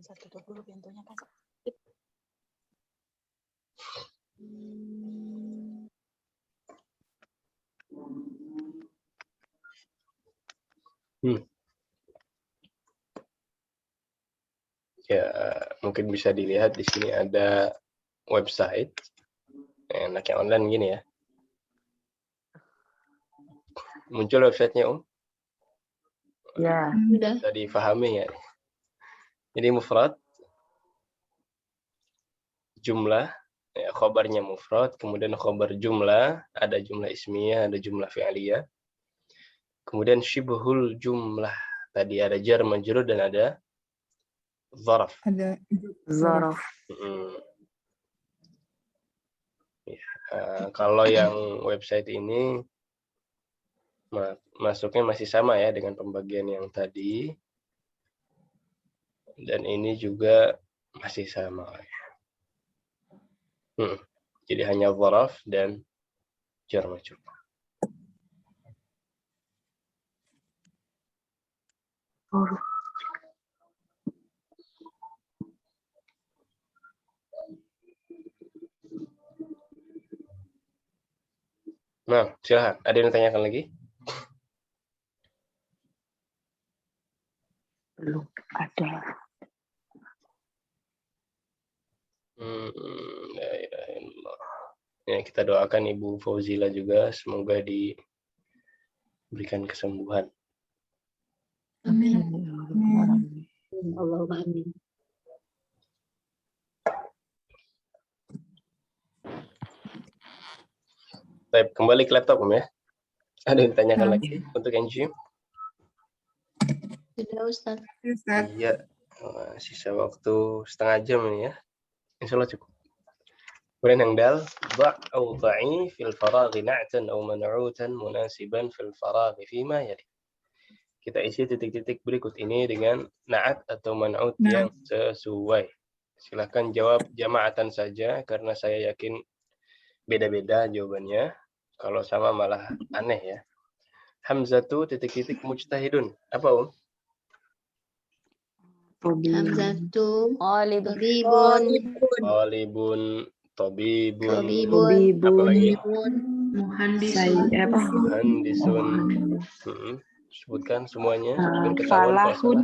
Tutup dulu pintunya kan. Ya, mungkin bisa dilihat di sini ada website. Enaknya online gini ya. Muncul websitenya, Om? Ya. Bisa difahami ya. Jadi mufrad, jumlah, ya, khobarnya mufrad, kemudian khobar jumlah, ada jumlah ismiyah, ada jumlah fi'liyah. Kemudian syibhul jumlah, tadi ada jar majrur dan ada zarf. Ada zarf. Kalau yang website ini masuknya masih sama ya dengan pembagian yang tadi, dan ini juga masih sama. Jadi hanya zarf dan jar majrur. Nah, silahkan. Ada yang tanyakan lagi? Belum ada. La ilaha illallah. Ya, kita doakan Ibu Fauzila juga, semoga diberikan kesembuhan. Amin. Allahumma amin. Baik, kembali ke laptop, Om ya. Ada yang tanyakan lagi untuk NG? Sudah, Ustaz. Iya, sisa waktu setengah jam ini ya. Insya Allah cukup. Kemudian yang dal, ba' au da'i fil faraghi na'tan au man'utan munasiban fil faraghi fima yali. Kita isi titik-titik berikut ini dengan na'at atau man'ut yang sesuai. Silakan jawab jama'atan saja karena saya yakin beda-beda jawabannya. Kalau sama malah aneh ya. Hamzatu titik-titik mujtahidun. Apa, Om? Hamzatu Talibun, tabibun, Tabibun, apa lagi? Muhandisun. Sebutkan semuanya. Falahun.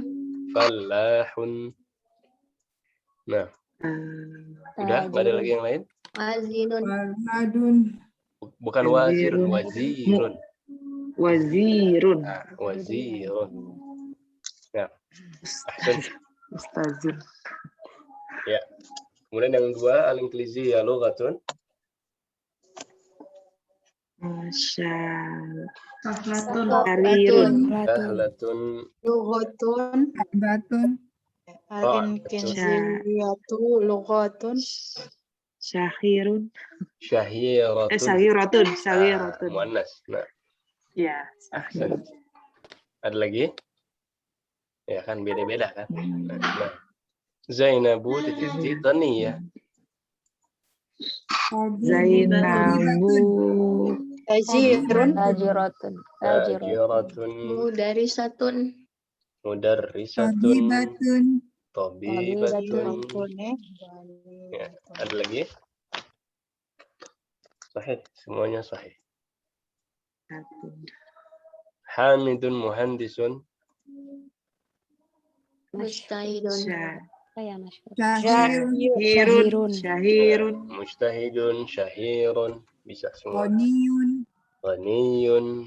Falahun. Nah, udah nggak ada lagi yang lain? Wazinun. Bukan wazirun, wazirun. Wazirun. Nah, wazirun. Ya. Ustazun. Ya. Kemudian yang dua, al-inklizi ya lughatun. Sahlatun. Lughatun. Al-inkiziyatu lughatun. Syahirun. Syahiratun. Syahiratun. Muannas. Nah. Ya. Ada lagi? Ya kan beda-beda kan. Nah. Zainabu titik ya. Zainabu. Tajiratun. Mudarrisatun. Tabibatun. Ya, ada lagi? Sahih, semuanya sahih. Hamidun muhandisun. Mustahidun. Syahirun. Mujtahidun, syahirun. Bisa semua. Ghaniyun.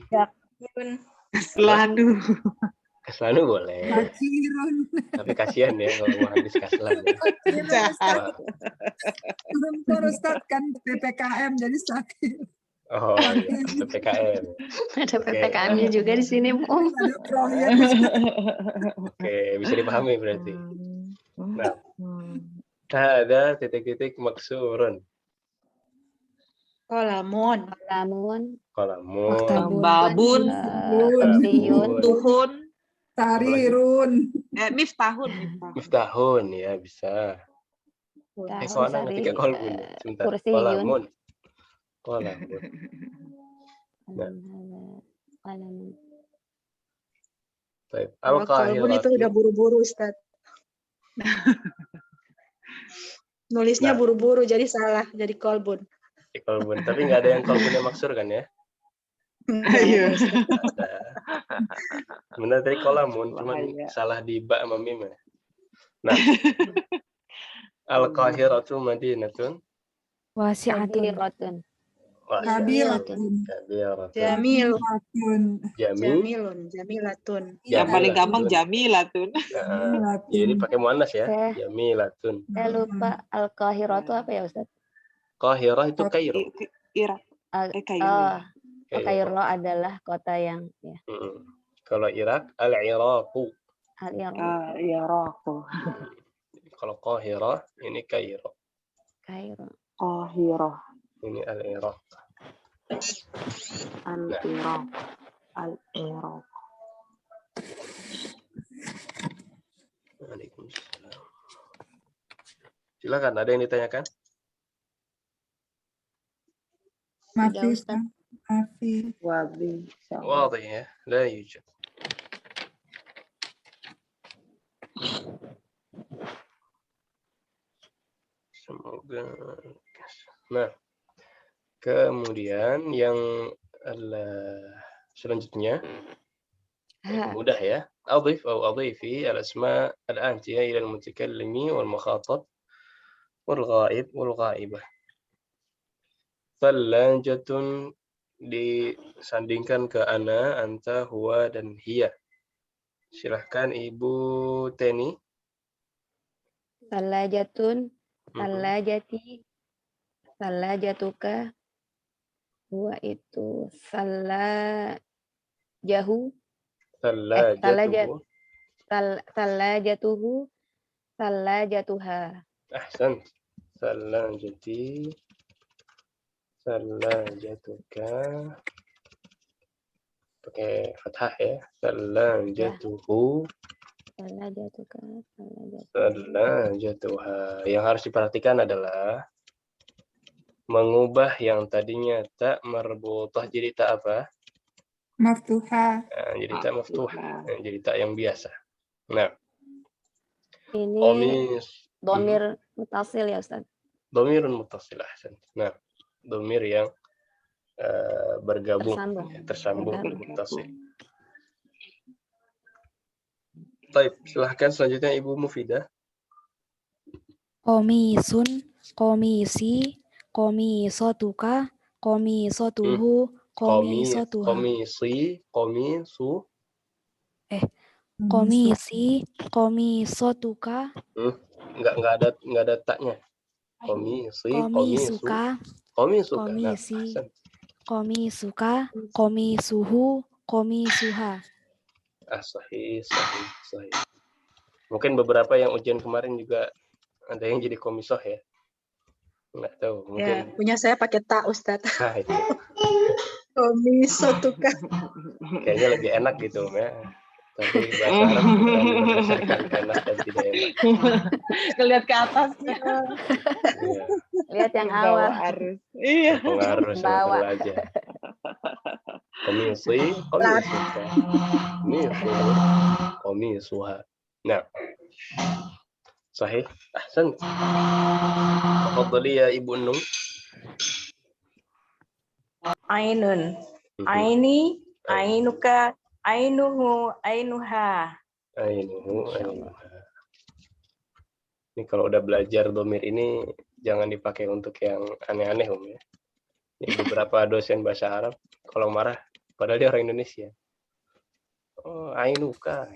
Keslanu boleh. Tapi kasihan ya kalau muhandis kaslan. Ustaz kan PPKM jadi sakit. Oh iya, PPKM. Ada Oke. PPKM-nya juga di sini, Om. Ada proyek. Oke, bisa dipahami berarti. Nah, ada titik-titik maksurun. Kolamun. Lamun, Kolamun. Babun, kursiyun, tuhun, Sarirun. miftahun. Miftahun ya bisa. kok tahun anak sari, ketika kolbun ya? Sebentar. kursiyun. Kolamun. Kolamun. Nah, Qalamun. baik. Kalau kolbun itu udah buru-buru, Ustaz. Nulisnya Nah. buru-buru jadi salah, jadi kolbun. Kolbun. Tapi nggak ada yang kolbunnya maksur kan ya? Iya. Ada. Benar tadi kolamun, cuman Bahaya. salah di ba sama mim. Nah, al-Qahiratu Madinatun. Wasi'atun. Kabiratun. Kabiratun. Kabiratun. Jamilatun. Jamilatun. Yang paling gampang Jamilatun. Jadi pakai muannas ya. Jamilatun. Saya lupa Al-Qahiratu apa ya, Ustaz? Qahirah itu Kairo. Irak. Kairo adalah kota yang ya. Kalau Irak, Al-Iraqu. Al-Iraqu. Kalau Qahirah, ini Kairo. Kairo. Qahirah. Ini Al-Iraq. Al-Iraq. Al-Iraq. Waalaikumsalam. Silakan, ada yang ditanyakan? Mafi, Ustaz. Mafi. Wabi. Wadih ya, la yujad. Semoga. Nah, kemudian yang selanjutnya mudah ya. أضف أو أضيفي الأسماء الآتية إلى المتكلم والمخاطب والغائب والغائبة. ثلاجة disandingkan ke ana, anta, huwa, dan hiya. Silahkan Ibu Teni. Salajatun, salajati, salajatuka, huwa itu salajahu, salajatuhu, salajatuha. Ahsan. Salajati, salajatuka. Pakai fathah ya. Salajatuhu. Salajatuka, salajatuha. Yang harus diperhatikan adalah mengubah yang tadinya tak marbutah jadi tak apa? Maftuha. Nah, jadi tak maftuha. Nah, jadi tak yang biasa. Nah. Ini Qamis. domir mutasil ya, Ustaz? Domirun mutasil. Nah, domir yang bergabung, tersambung, mutasil. Baik, silahkan selanjutnya Ibu Mufidah. Komisun, komisi, komisotuka, komisotuhu, komisotuha. Komisi, komisu. Komisi, komisotuka. Enggak ada taknya. Komisi, komisuka, komisuka. Komisi, komisuka, komisuhu, komisuha. Sahih. Mungkin beberapa yang ujian kemarin juga ada yang jadi komisoh ya. Enggak tahu, mungkin. Ya, punya saya pakai ta, Ustaz. Nah, itu. Komisotuka. Kayaknya lebih enak gitu ya. Tapi bahasa Arab berdasarkan enak dan tidak enak. Ngelihat ke atasnya. Iya. Lihat yang awal. Arus. Iya. Pengaruh sama aja. Komisi, komisuha. Nah, sahih. Ahsan. Tafadhali ya Ibu Nung. Ainun, aini, ainuka, ainuhu, ainuha. Ainuha. Ini kalau udah belajar domir ini jangan dipakai untuk yang aneh-aneh ya. Ini beberapa dosen bahasa Arab kalau marah, padahal dia orang Indonesia. Oh, ainuka.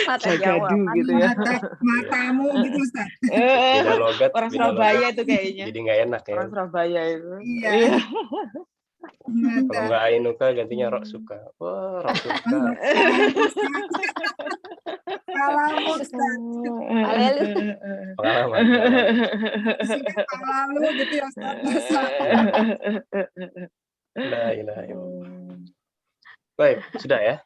Mata Jagadu gitu ya. Matamu gitu Ustaz. Beda logat. Orang beda Surabaya logat. itu kayaknya. Jadi nggak enak ya. Orang Surabaya itu. Iya. Kalau nggak Ainuka gantinya Rok Suka. Wah, Rok Suka. Kalau Ustaz. Pengalaman. Lalu gitu ya Ustaz. La ilaha illallah. Baik, sudah ya.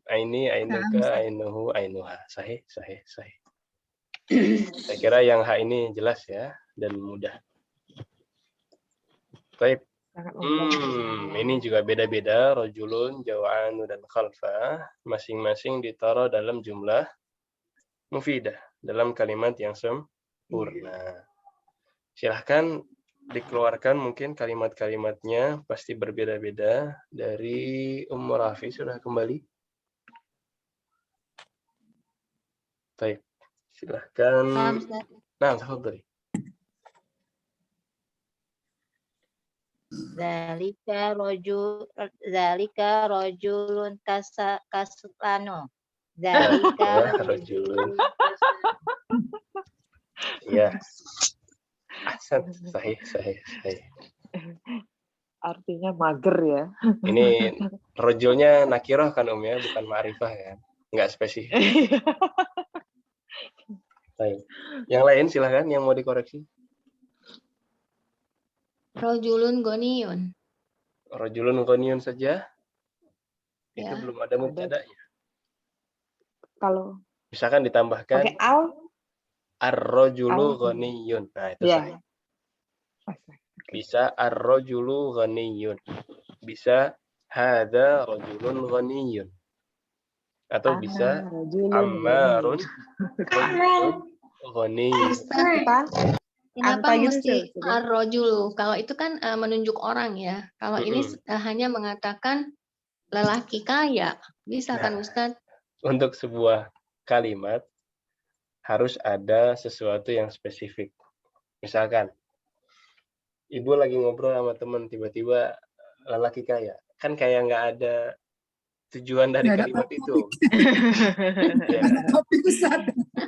Aini, Ainuka, Ainuhu, Ainuha. Sahih. Saya kira yang H ini jelas ya dan mudah. Baik. Ini juga beda-beda. Rojulun, Jawa'anu, dan Khalfa. Masing-masing ditaruh dalam jumlah mufidah. Dalam kalimat yang sempurna. Silahkan dikeluarkan mungkin kalimat-kalimatnya. Pasti berbeda-beda. Dari Ummu Rafi sudah kembali. Baik. Silahkan. Nah, tafadhali. Zalika rojulun kasulano. Zalika rojulun. Iya. Ahsan, sahih. Artinya mager ya. Ini rojulnya nakiroh kan ya, bukan ma'rifah kan. Nggak spesifik. Baik. Yang lain silahkan yang mau dikoreksi. Rojulun goniyun. Rojulun goniyun saja. Ya. Itu belum ada mubtada'nya. Kalau Misalkan ditambahkan pakai al, ar-rojulu ghaniyun. Nah, itu ya. Bisa ar-rojulu ghaniyun. Bisa hadza rojulun ghaniyun. Atau bisa ammarun ghaniyun. Kenapa mesti ar-rojulu? Kalau itu kan menunjuk orang ya. Kalau ini hanya mengatakan lelaki kaya. Bisa kan Ustadz? Untuk sebuah kalimat harus ada sesuatu yang spesifik. Misalkan, ibu lagi ngobrol sama teman, tiba-tiba lelaki kaya. Kan kayak nggak ada tujuan dari kalimat itu.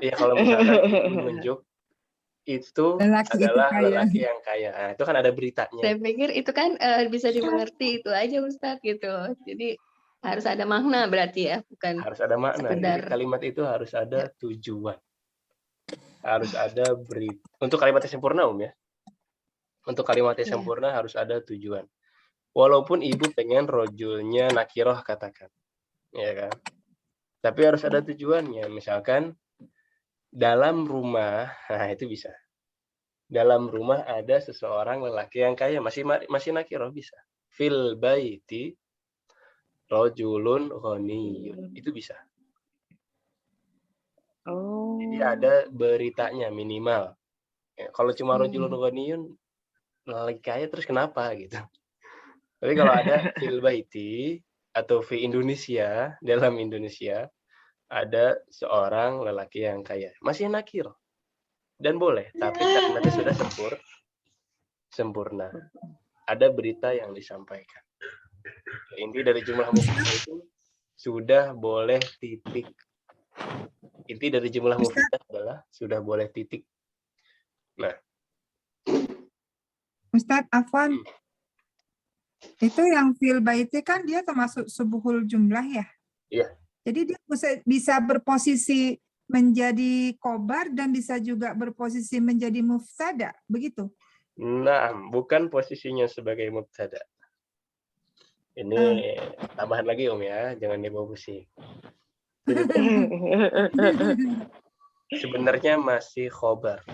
Iya, kalau misalkan menunjuk itu adalah lelaki yang kaya. Nah, itu kan ada beritanya. Saya pikir itu kan bisa dimengerti itu aja Ustadz gitu. Jadi harus ada makna berarti ya, bukan harus ada makna. Sekedar. Jadi kalimat itu harus ada tujuan. Harus ada berita. Untuk kalimatnya sempurna ya. Untuk kalimatnya sempurna harus ada tujuan. Walaupun ibu pengen rojulnya nakiroh katakan. Ya kan? Tapi harus ada tujuannya. Misalkan dalam rumah, nah itu bisa. Dalam rumah ada seseorang lelaki yang kaya, masih nakiroh bisa. Fil baiti rojulun ghaniyun. Itu bisa. Oh. Jadi ada beritanya minimal. Ya, kalau cuma rojulun ghaniyun lelaki kaya terus kenapa gitu. Tapi kalau ada fil baiti atau fi Indonesia, dalam Indonesia ada seorang lelaki yang kaya, masih nakir dan boleh, tapi kalimatnya sudah sempurna. Ada berita yang disampaikan. Inti dari jumlah mufidah itu sudah boleh titik. Inti dari jumlah mufidah adalah sudah boleh titik. Nah, Ustadz Afwan, itu yang fil baiti kan dia termasuk subuhul jumlah ya? Iya. Jadi dia bisa berposisi menjadi khobar dan bisa juga berposisi menjadi mubtada, begitu? Nah, bukan posisinya sebagai mubtada. Ini tambahan lagi Om ya, jangan dibawa pusing. Sebenarnya masih khobar.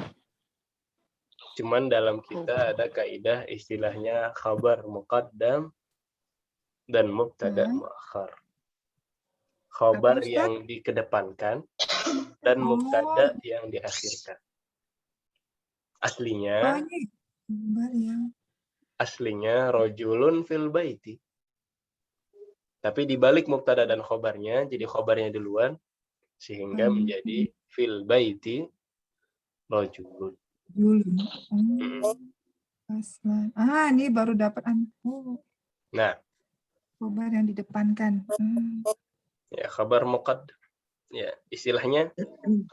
Cuman dalam kita ada kaidah istilahnya khabar muqaddam dan mubtada muakhar. Khabar yang dikedepankan dan mubtada yang diakhirkan. Aslinya rojulun fil baiti. Tapi dibalik mubtada dan khobarnya, jadi khobarnya duluan, sehingga menjadi fil baiti rojulun. Ini baru dapat. Nah, khobar yang didepankan. Ya, khabar muqaddam. Ya, istilahnya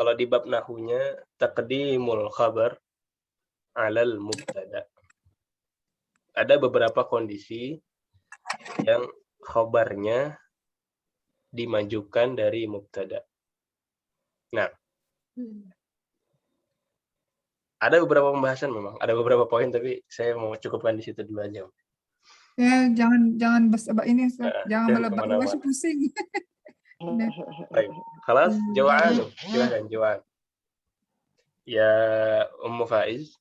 kalau di bab nahunya taqdimul khabar 'alal mubtada. Ada beberapa kondisi yang khabarnya dimajukan dari mubtada. Nah, ada beberapa pembahasan memang, ada beberapa poin tapi saya mau cukupkan di situ dulu aja. Ya, jangan ini, jangan melebar luas kemana-mana. pusing. Baik, خلاص جوعان silakan Joan. Ya Ummu Faiz.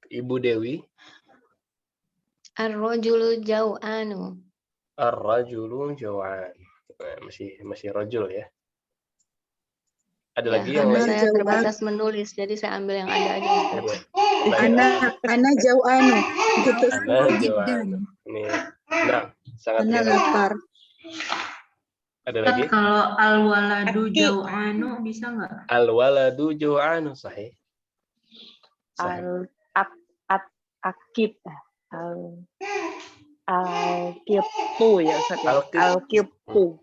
Ibu Dewi. Ar-rajulu jau'anu. Ar-rajulu jau'an. Masih rajul ya. Ada Ya, lagi yang karena lain? saya terbatas menulis, jadi saya ambil yang ada aja. Ustaz. Ana jau'anu. Gitu. Ana jau'anu. Ini, nah, sangat Ana lapar. Ada lagi? Kalau al-waladu jau'anu bisa nggak? Al-waladu jau'anu sahih. Akib. Al-qittu ya Ustaz ya. Al-qittu.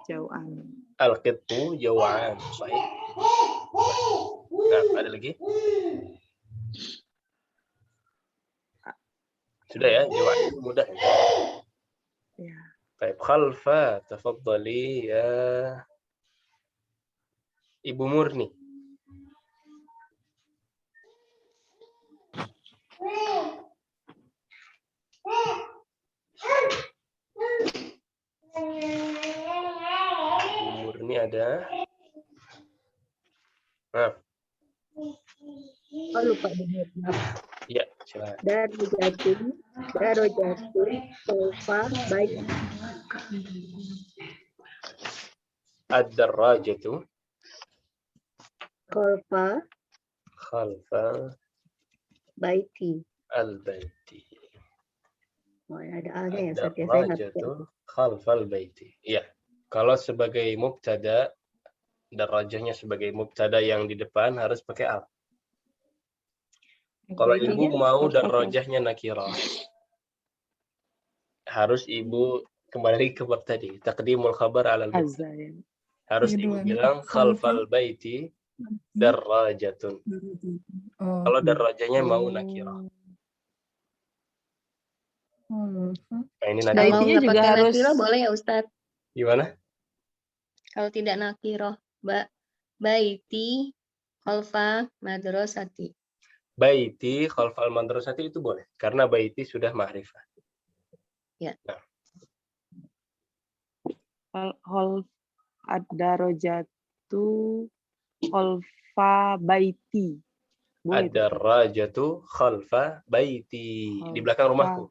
Jau'an. Al-qittu jau'an sahih. Nah, ada lagi? Sudah ya, jau'an mudah ya. Ya. Baik, Khalfa, tafadhali ya Ibu Murni. Ibu Murni ada? Maaf. Oh, lupa dengar. Ya, silakan. Darajatun, sofa, baik. Ad-darajatu. Khalfa, Khalfa. baiti. Al-baiti. Oh, ada alnya ya, Ustaz ya. Ad-darajatu khalfal baiti. Iya. Kalau sebagai mubtada, darajahnya sebagai mubtada yang di depan harus pakai al. Kalau ibu mau darajahnya nakirah, harus ibu kembali ke bab tadi, taqdimul khabar 'alal mubtada. Harus ibu bilang khalfal baiti darajatun. Kalau darajahnya mau nakirah. Nah, ini Kalau mau nggak juga pakai harus nakirah boleh ya Ustaz? Gimana? Kalau tidak nakirah, baiti khalfa madrasati. Baiti khalfal madrasati itu boleh karena baiti sudah ma'rifah. Ya. Nah. Hol ad-darajatu khalfa baiti. Ad-darajatu khalfa baiti. Di belakang rumahku.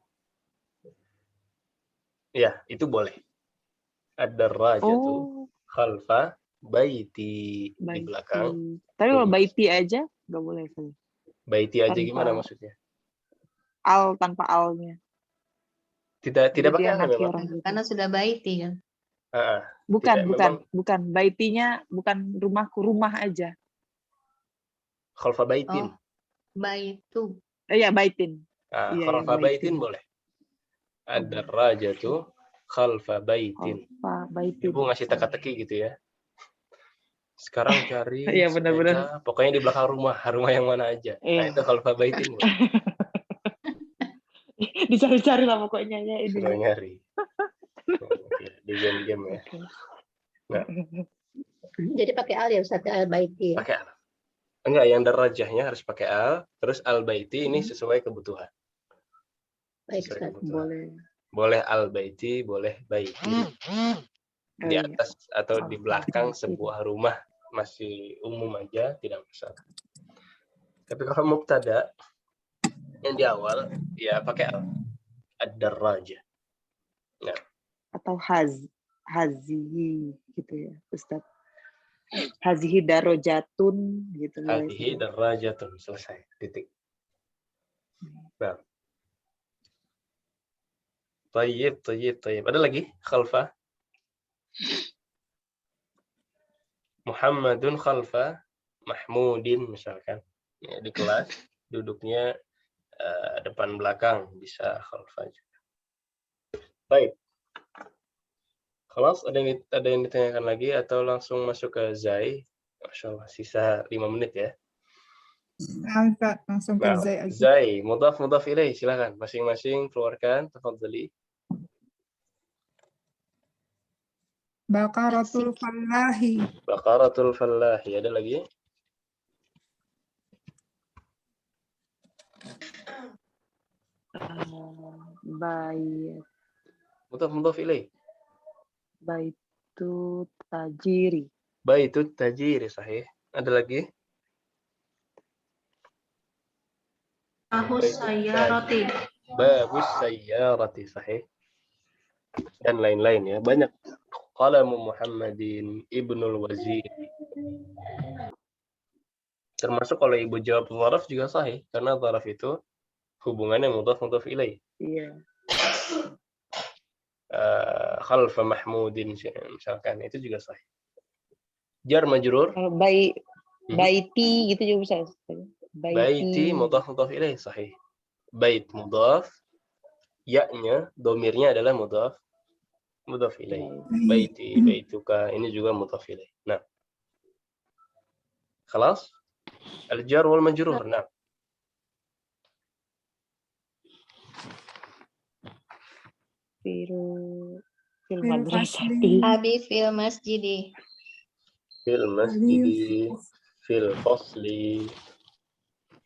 Ya, itu boleh. Ad-darajatu khalfa baiti. Di belakang. Tapi kalau baiti aja nggak boleh. Baiti aja gimana maksudnya? Al tanpa alnya. Tidak pakai al memang. Karena sudah baiti kan. Bukan. Baitinya bukan rumahku, rumah aja. Khalfa baitin. Oh, baitu. Ya, baitin. Khalfa baitin boleh. Ad-darajatu khalfa baitin. Ibu ngasih teka-teki gitu ya. Sekarang cari ya, benar-benar. Pokoknya di belakang rumah yang mana aja. Nah, itu khalfa baitin. Dicari-cari lah pokoknya ya ini. Sudah nyari. Di game-game ya. Nah. Jadi pakai al ya Ustaz, al-baiti ya. Pakai al. Enggak, yang darajahnya harus pakai al, terus al-baiti ini sesuai kebutuhan. Baik Ustaz. Boleh al-baiti, boleh baiti. Di atas atau di belakang sebuah rumah masih umum aja, tidak masalah. Tapi kalau mubtada yang di awal ya pakai al. Ad-darajah. Nah. Atau hazihi gitu ya, Ustaz. Hazihi darajatun gitu. Hazihi darajatun, selesai, titik. Nah. Tayyib. Ada lagi khalfa? Muhammadun khalfa Mahmudin misalkan. Ya, di kelas duduknya depan belakang bisa khalfa juga. Baik. Kelas ada yang ditanyakan lagi atau langsung masuk ke Zai? Masya Allah, sisa 5 menit ya. Nah, Ustaz, langsung ke Nah, Zai aja. Zai, mudhaf ilaih, silakan masing-masing keluarkan, tafadhali. Baqaratul Fallahi. Baqaratul Fallahi, ada lagi? Bait. Mudhaf ilaih. Baitut tajiri. Baitut tajiri, sahih. Ada lagi? Bahus sayyarati. Babus sayyarati, sahih. Dan lain-lain ya, banyak. Qalamu Muhammadin ibnul Wazir. Termasuk kalau ibu jawab dharaf juga sahih, karena dharaf itu hubungannya mudhaf ilaih. Iya. Khalfa Mahmudin misalkan, itu juga sahih. Jar majrur. Kalau baiti gitu juga bisa. Baiti mudhaf ilaih, sahih. Bait mudhaf, ya-nya, domirnya adalah mudhaf ilaih. Baiti, baituka, ini juga mudhaf ilaih. Nah. Khalas? Al-jar wal majrur. Nah. Fil madrasati. Abi fil masjidi. Fil masjidi. Fil fasli.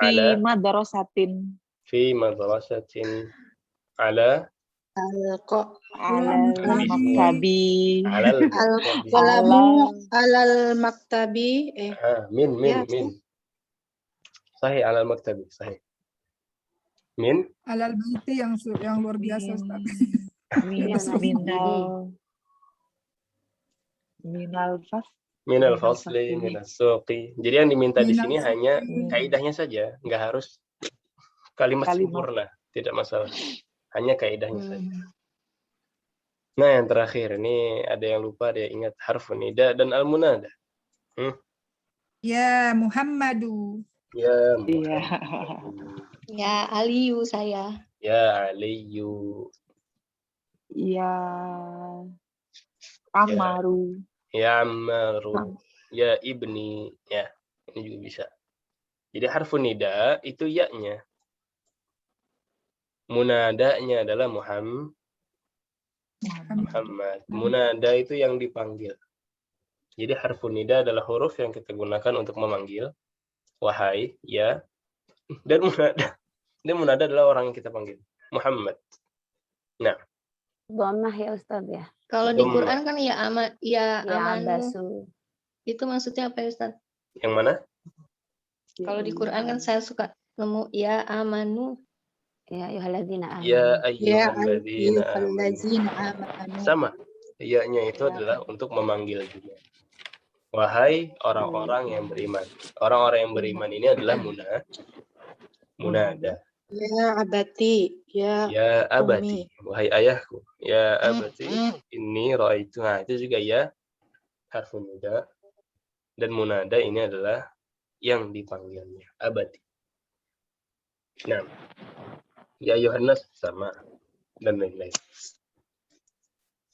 Fi madrasatin. Fi madrasatin. Ala. Maktabi. Al-qalamu alal maktabi. Min. Sahih, alal maktabi, sahih. Min. Alal baiti yang luar biasa, Ustaz. Minal fasli, minas suqi. Jadi yang diminta di sini hanya kaidahnya saja, nggak harus kalimat sempurna, tidak masalah. Hanya kaidahnya saja. Nah, yang terakhir ini ada yang lupa, ada yang ingat harfun nida dan al-munada. Ya Muhammadu. Ya Muhammadu. Ya Aliyu saya. Ya Aliyu. Ya Amaru. Ya Amaru. Ya Ibni. Ya, ini juga bisa. Jadi harfun nida itu ya-nya. Munadanya adalah Muhammad. Munada itu yang dipanggil. Jadi harfun nida adalah huruf yang kita gunakan untuk memanggil. Wahai, ya. Dan munada. Dan munada adalah orang yang kita panggil. Muhammad. Nah. Dhammah ya Ustaz ya. Kalau di Quran kan ya amanu. Abasu. Itu maksudnya apa ya Ustaz? Yang mana? Kalau di Quran kan saya suka nemu ya amanu. Ya ayyuhalladzina amanu. Ya ayyuhalladzina amanu. Sama. Ya-nya itu adalah untuk memanggil juga. Wahai orang-orang yang beriman. Orang-orang yang beriman ini adalah munada. Ya abati. Ya abati. Wahai ayahku. Ya abati. Ini ra'aitu. Nah, itu juga ya harfun nida. Dan munada ini adalah yang dipanggilnya. Abati. Nah. Ya Yohanes sama. Dan lain-lain.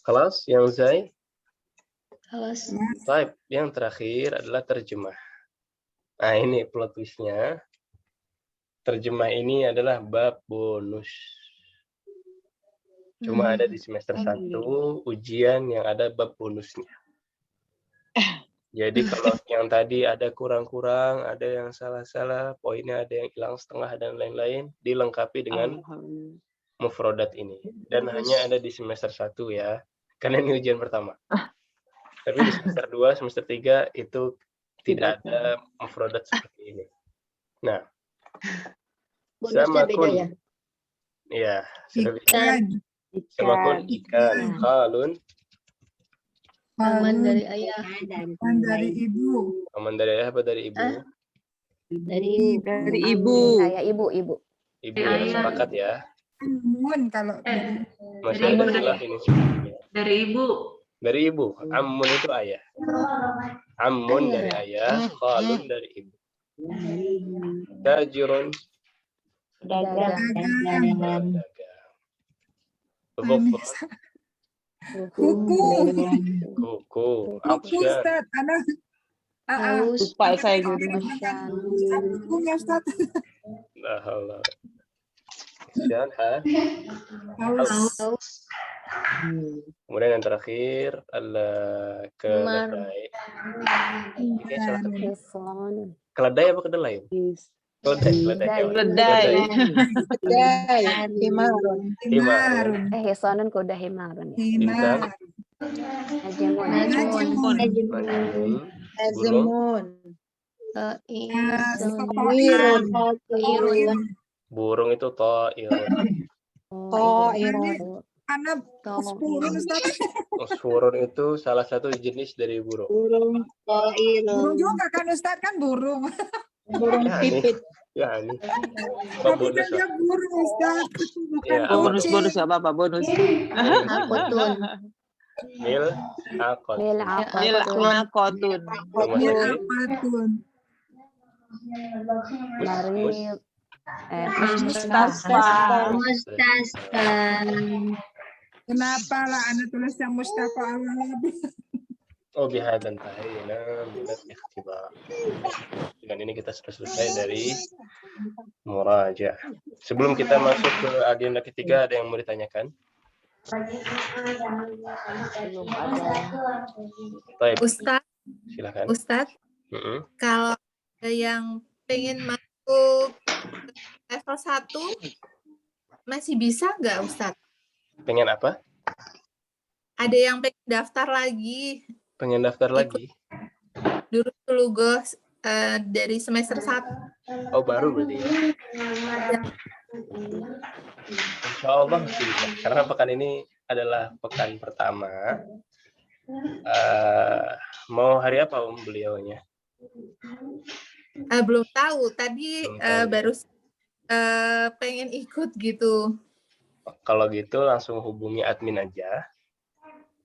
Kelas yang Zai. Kelas. Type yang terakhir adalah terjemah. Nah, ini plot twist-nya. Terjemah ini adalah bab bonus. Cuma ada di semester 1 ujian yang ada bab bonusnya. Jadi kalau yang tadi ada kurang-kurang, ada yang salah-salah, poinnya ada yang hilang setengah dan lain-lain, dilengkapi dengan mufrodat ini. Dan hanya ada di semester 1 ya. Karena ini ujian pertama. Tapi di semester 2, semester 3 itu tidak ada mufrodat seperti ini. Nah, bonusnya beda ya? Iya, sama ikan, kalun. Aman dari ayah. Aman dari ibu. Aman dari ayah apa dari ibu? Dari ibu. Saya ibu. Ibu ya, sepakat ya. Amun kalau dari masih ada khilaf ini. Dari ibu. Dari ibu. Amun itu ayah. Amun dari ayah, khalun dari ibu. Tajirun. Dagang. Dhufr. Kuku. Kuku. Kuku, Atsyan. Ustaz. Lupa saya gitu. Kukunya, Ustaz. La haula. Atsyan, ha. Haus. Kemudian yang terakhir keledai. Ini salah satu. Keledai apa kedelai? Keledai. Himarun. Hisanun kuda himarun. Bintang. Nazimun. Burung itu ta'irun. Karena usfurun, Ustaz. Usfurun itu salah satu jenis dari burung. Burung Burung juga kan, Ustaz, kan burung. Burung pipit. Ya, ini. Tapi kan dia burung, Ustaz. Bukan Bonus ya Bapak, bonus. Mil akotun. Mustasfa. Kenapa lah Anda tulis yang Mustafa awal? Oh, bihadan tahina minat ikhtibar. Dengan ini kita sudah selesai dari muraja. Sebelum kita masuk ke agenda ketiga, ada yang mau ditanyakan? Belum ada. Baik. Ustadz, Silakan. Ustadz, kalau ada yang pengen masuk level 1 masih bisa nggak, Ustadz? Pengen apa? Ada yang pengen daftar lagi. Pengen daftar lagi? Dulu gue dari semester 1. Oh, baru berarti ya? Insya Allah masih bisa. Karena pekan ini adalah pekan pertama. Mau hari apa beliaunya? Belum tahu. Tadi baru pengen ikut gitu. Kalau gitu langsung hubungi admin aja.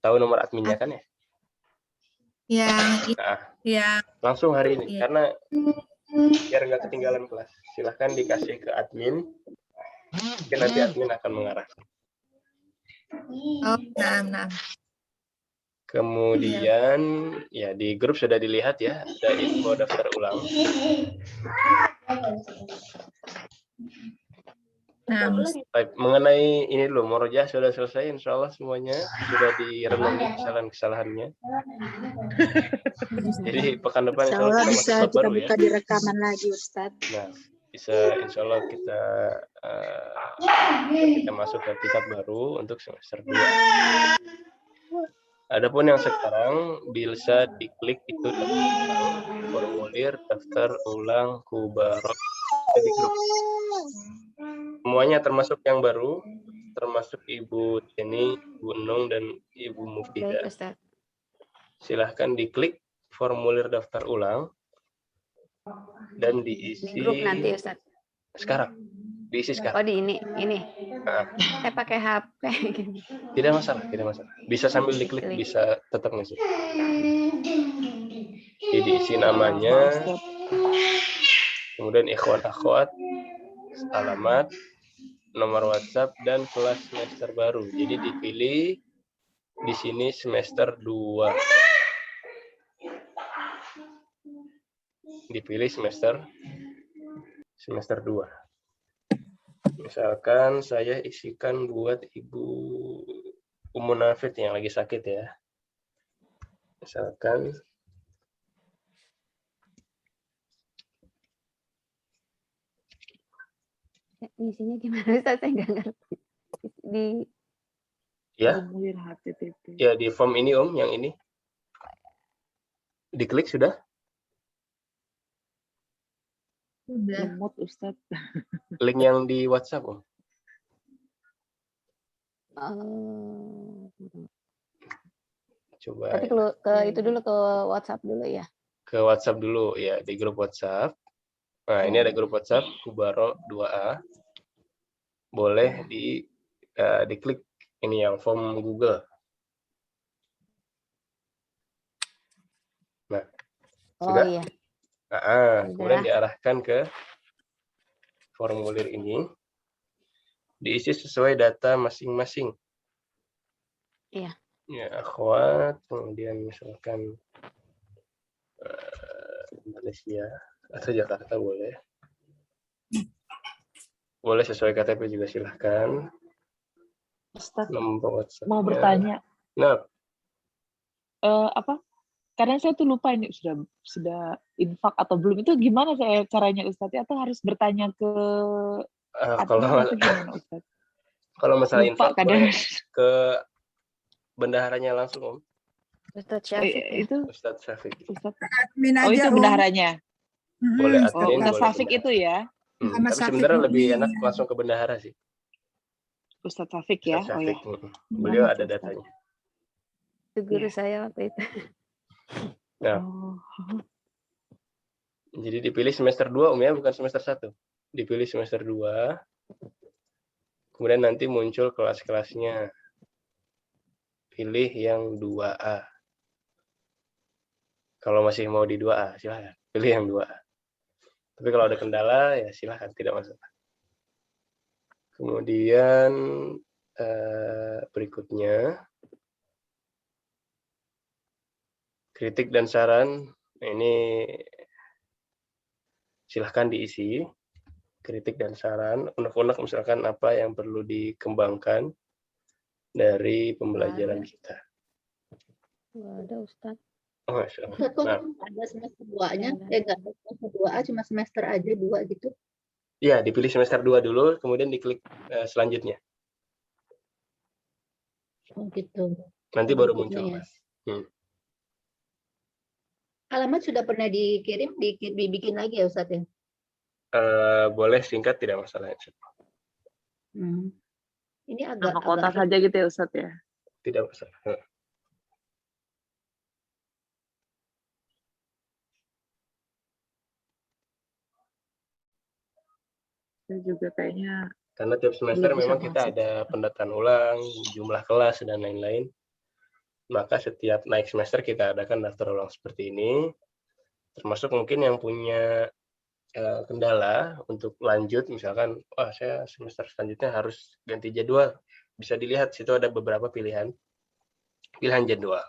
Tahu nomor adminnya kan ya? Ya. Langsung hari ini. Karena biar nggak ketinggalan kelas. Silahkan dikasih ke admin. Mungkin nanti admin akan mengarahkan. Oh, nah. Kemudian ya di grup sudah dilihat ya, ada info daftar ulang. Nah, baik, mengenai ini dulu, Murojaah sudah selesai, insya Allah semuanya sudah direnungi kesalahan-kesalahannya. Jadi pekan depan insya Allah bisa kita baru buka ya. di rekaman lagi, Ustadz. Nah, bisa insya Allah kita masuk ke kitab baru untuk semester 2. Adapun yang sekarang bisa diklik itu formulir daftar ulang Kubarok di grup. Semuanya termasuk yang baru, termasuk Ibu Teni, Bu Nung, dan Ibu Mufida. Silahkan diklik formulir daftar ulang dan diisi. Di grup nanti, Ustaz. Sekarang. Diisi sekarang. Oh, di ini. Saya pakai HP. Tidak masalah. Bisa sambil diklik, bisa tetap ngisi. Jadi diisi namanya, kemudian ikhwan akhwat, alamat, nomor WhatsApp, dan kelas semester baru. Jadi dipilih di sini semester 2. Dipilih semester 2. Misalkan saya isikan buat Ibu Umunafid yang lagi sakit ya. Misalkan isinya gimana? Saya nggak ngerti. Ya di form ini yang ini. Diklik sudah? Lemot, Ustadz. Link yang di WhatsApp, Om. Coba. Tapi itu dulu ke WhatsApp dulu ya. Ke WhatsApp dulu ya, di grup WhatsApp. Nah, ini ada grup WhatsApp Kubaro 2A. Boleh diklik ini yang form Google. Nah, sudah? Iya. Kemudian diarahkan ke formulir ini, diisi sesuai data masing-masing. Iya. Ya, akhwat, kemudian misalkan Malaysia atau Jakarta boleh. Boleh sesuai KTP juga silahkan. Ustadz, Nomor WhatsApp-nya. mau bertanya. Nah, apa? Kadang saya tuh lupa ini sudah infak atau belum. Itu gimana saya caranya Ustadz? Atau harus bertanya ke admin atau gimana Ustadz? Kalau masalah lupa infak kadang. boleh ke bendaharanya langsung, Om. Ustadz Syafiq ya? Itu Ustadz Syafiq. Admin Oh, aja, itu bendaharanya. Boleh Oh, admin, Ustadz boleh Syafiq bendahara. itu ya. Sama Tapi Syafiq sebenarnya lebih Mukmin, enak ya. langsung ke bendahara sih. Ustadz Syafiq ya. Ustadz Oh Syafiq. ya. Beliau ada datanya. Itu guru saya waktu itu. Nah, jadi dipilih semester 2 Om ya, bukan semester 1. Dipilih semester 2. Kemudian nanti muncul kelas-kelasnya. Pilih yang 2A. Kalau masih mau di 2A, silahkan. Pilih yang 2A. Tapi kalau ada kendala, ya silahkan, tidak masalah. Kemudian berikutnya, kritik dan saran. Ini silahkan diisi. Kritik dan saran. Unek-unek misalkan apa yang perlu dikembangkan dari pembelajaran kita. Nggak ada Ustadz. Oh, Masya Allah. Ustadz, kok Nah, ada semester 2-nya? Nggak ada semester 2A, cuma semester aja 2 gitu. ya, dipilih semester 2 dulu, kemudian diklik selanjutnya. Oh gitu. Nanti baru muncul, Ya. Mas. Alamat sudah pernah dikirim, dibikin lagi ya Ustadz ya? Boleh singkat, tidak masalah. Ini agak Nama kota saja gitu ya Ustadz ya? Tidak masalah. Saya juga kayaknya Karena tiap semester belum bisa memang kita masuk. ada pendataan ulang, jumlah kelas, dan lain-lain. Maka setiap naik semester kita adakan daftar ulang seperti ini. Termasuk mungkin yang punya kendala untuk lanjut, misalkan, wah saya semester selanjutnya harus ganti jadwal. Bisa dilihat, situ ada beberapa pilihan jadwal.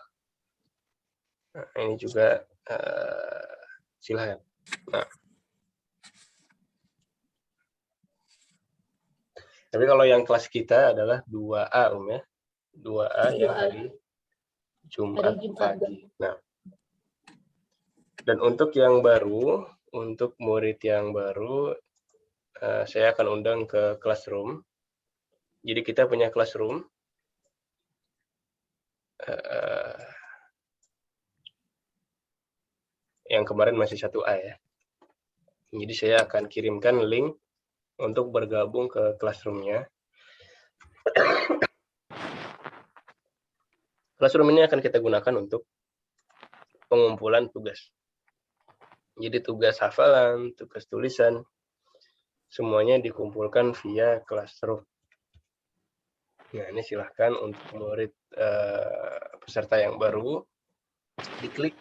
Nah, ini juga silahkan. Nah, tapi kalau yang kelas kita adalah 2A, Om ya. 2A yang hari Jumat pagi. Nah, dan untuk yang baru, untuk murid yang baru, saya akan undang ke classroom. Jadi kita punya classroom. Yang kemarin masih 1A ya. Jadi saya akan kirimkan link untuk bergabung ke classroom-nya. Classroom ini akan kita gunakan untuk pengumpulan tugas. Jadi tugas hafalan, tugas tulisan, semuanya dikumpulkan via classroom. Nah, ini silahkan untuk murid peserta yang baru, diklik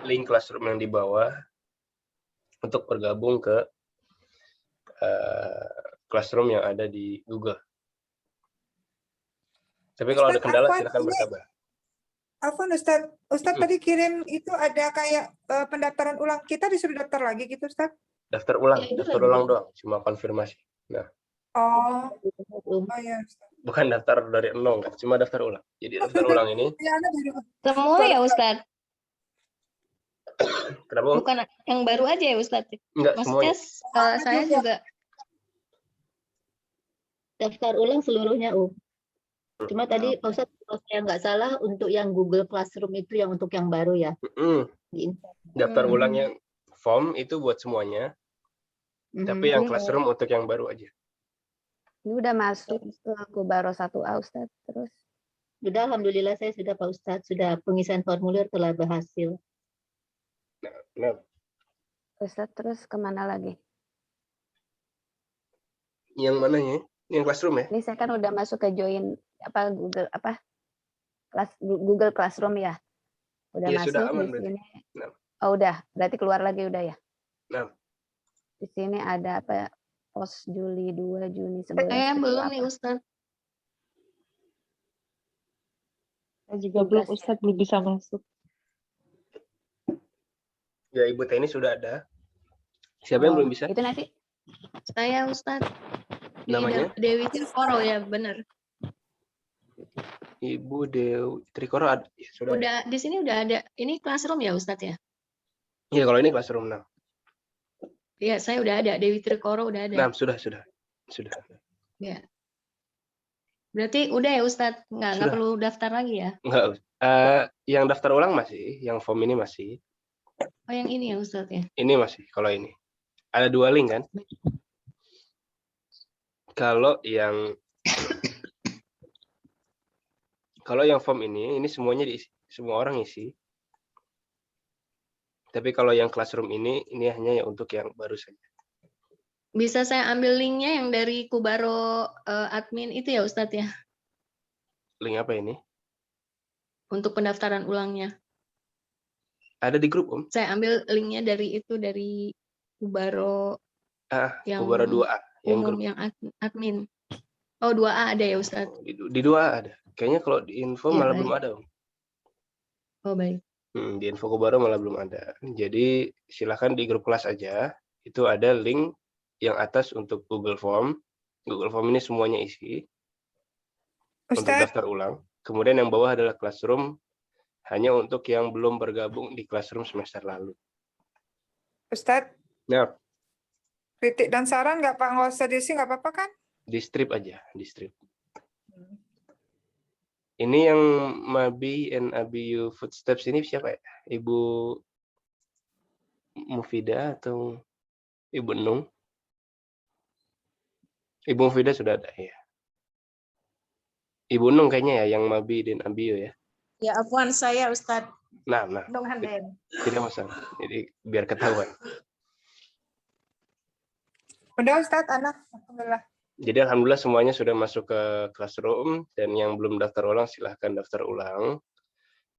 link classroom yang di bawah untuk bergabung ke classroom yang ada di Google. Tapi kalau ada kendala silahkan berkabar. Afwan Ustadz tadi kirim itu ada kayak pendaftaran ulang, kita disuruh daftar lagi gitu Ustadz? Daftar ulang doang, cuma konfirmasi. Nah. Oh ya Ustadz. Bukan daftar dari nol, kan? Cuma daftar ulang. Jadi daftar ulang ini. Semua ya Ustadz? Kenapa? Bukan yang baru aja ya Ustadz? Enggak, maksudnya saya juga. Daftar ulang seluruhnya, Cuma tadi Pak Ustadz, kalau saya nggak salah, untuk yang Google Classroom itu yang untuk yang baru ya? Daftar ulangnya form itu buat semuanya. Tapi yang classroom untuk yang baru aja. Ini udah masuk ke Kubaro 1A Ustadz, terus? Sudah, alhamdulillah saya sudah Pak Ustadz, sudah pengisian formulir telah berhasil. Nah. Ustadz terus kemana lagi? Yang mana ya? Yang classroom ya? Ini saya kan udah masuk ke join Google Classroom ya. Udah ya, masuk sudah aman, di sini. Nah. Oh udah, berarti keluar lagi udah ya. Nah. Di sini ada apa? Pos Juli 2 Juni 11. Saya belum nih Ustadz. Saya juga belum, Ustadz, belum bisa masuk. Ya, Ibu Teni sudah ada. Siapa yang belum bisa? Itu nanti Saya Ustadz. Namanya? Dewi Trikoro ya, benar. Ibu Dewi Trikoro ada. Ya, sudah. Udah di sini udah ada. Ini classroom ya Ustadz ya? Iya, kalau ini classroom 6. Iya, saya udah ada. Dewi Trikoro udah ada. 6 sudah. Ya. Berarti udah ya Ustadz, nggak perlu daftar lagi ya? Enggak. Yang daftar ulang masih, yang form ini masih. Oh yang ini ya Ustadz ya? Ini masih, kalau ini. Ada 2 link kan? Kalau yang form ini semuanya diisi, semua orang isi. Tapi kalau yang classroom ini hanya ya untuk yang baru saja. Bisa saya ambil linknya yang dari Kubaro admin itu ya Ustadz ya? Link apa ini? Untuk pendaftaran ulangnya. Ada di grup, Om. Saya ambil linknya dari Kubaro yang Kubaro 2A. Yang umum, grup. yang admin. Oh 2A ada ya Ustadz? Di 2A ada. Kayaknya kalau di info Ya, malah baik. belum ada, Om. Oh baik. Di info Kubaro malah belum ada. Jadi silakan di grup kelas aja. Itu ada link yang atas untuk Google Form. Google Form ini semuanya isi. Untuk daftar ulang. Kemudian yang bawah adalah Classroom. Hanya untuk yang belum bergabung di Classroom semester lalu. Ustadz, Nah, kritik dan saran nggak Pak? Nggak usah diisi, nggak apa-apa kan? di strip aja. Di strip. Ini yang Mabi and Abiyu Footsteps ini siapa ya? Ibu Mufida atau Ibu Nung? Ibu Mufida sudah ada ya. Ibu Nung kayaknya ya yang Mabi dan Abiyu ya. Ya, afwan saya Ustadz. Nah. Dong Handen. Tidak masalah. Jadi biar ketahuan. Udah Ustadz, anak. Alhamdulillah. Jadi alhamdulillah semuanya sudah masuk ke Classroom dan yang belum daftar ulang silahkan daftar ulang.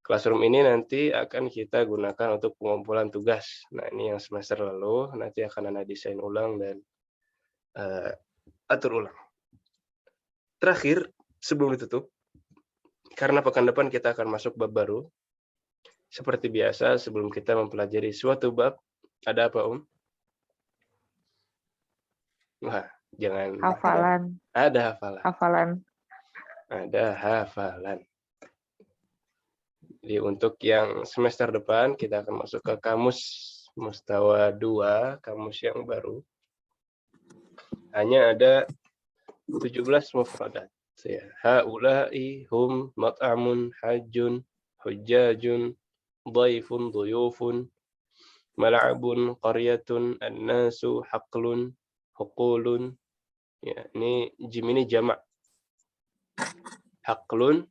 Classroom ini nanti akan kita gunakan untuk pengumpulan tugas. Nah ini yang semester lalu nanti akan Anda desain ulang dan atur ulang. Terakhir sebelum ditutup, karena pekan depan kita akan masuk bab baru. Seperti biasa sebelum kita mempelajari suatu bab, ada apa Om? Wah, jangan Hafalan. Ada hafalan. Hafalan. Ada hafalan. Jadi untuk yang semester depan kita akan masuk ke kamus Mustawa 2, kamus yang baru. Hanya ada 17 mufradat. Ya, haula'i hum mat'amun hajjun hujjajun dhaifun dhuyufun mal'abun qaryatun annasu haqlun huqulun. Ya, ini jim ini jamak. Haqlun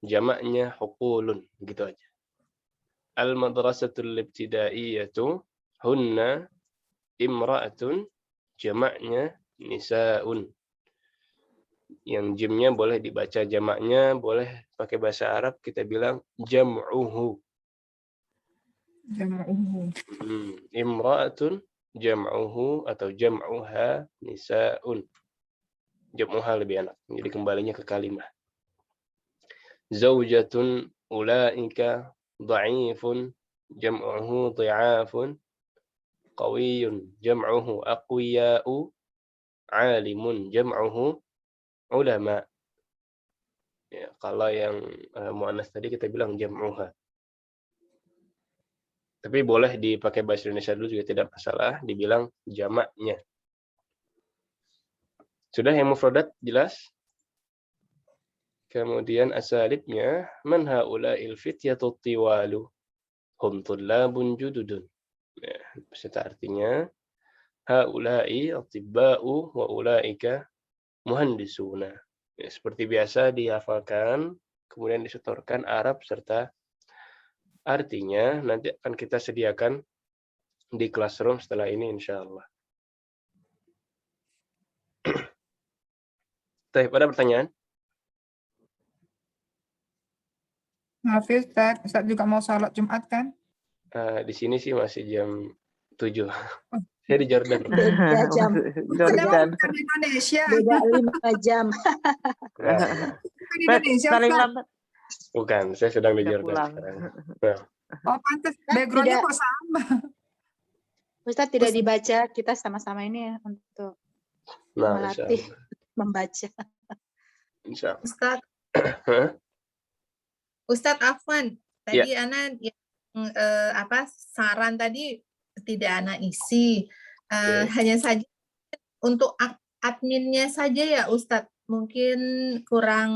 jamaknya huqulun, gitu aja. Al-madrasatul ibtidaiyatu hunna imra'atun, jamaknya nisaun. Yang jimnya boleh dibaca jamaknya, boleh pakai bahasa Arab kita bilang jam'uhu. Jam'uhu. Imra'atun jam'uhu atau jam'uha nisaun. Jam'uha lebih enak. Jadi kembalinya ke kalimah. Zaujatun ulaika dha'ifun jam'uhu dhi'afun qawiyun jam'uhu aqwiya'u alimun jam'uhu ulama. Ya, kalau yang muannas tadi kita bilang jam'uha. Tapi boleh dipakai bahasa Indonesia dulu juga tidak masalah, dibilang jamaknya. Sudah yang mufradat jelas? Kemudian asalibnya man haula'il fityatu tiwalu hum tullabun jududun. Ya, beserta artinya haula'i atibba'u wa ulaika muhandisuna. Ya, seperti biasa dihafalkan, kemudian disetorkan Arab serta artinya nanti akan kita sediakan di Classroom setelah ini insyaallah. Ada pertanyaan? Hafiz, Ustaz juga mau sholat Jumat kan? Di sini sih masih jam 7. Saya di Jordan. Beda jam. Jordan. Bukan Indonesia. Beda 5 jam. Bukan Indonesia, Ustaz. Bukan, saya sedang di Udah Jordan pulang. sekarang. Nah, Oh, pantas backgroundnya kok sama. Ustadz tidak dibaca, kita sama-sama ini ya untuk nah melatih membaca. insya Allah. Ustadz, Hah? Ustadz Afwan, Ya. tadi Ana yang saran tadi tidak Ana isi. Hanya saja untuk adminnya saja ya Ustadz, mungkin kurang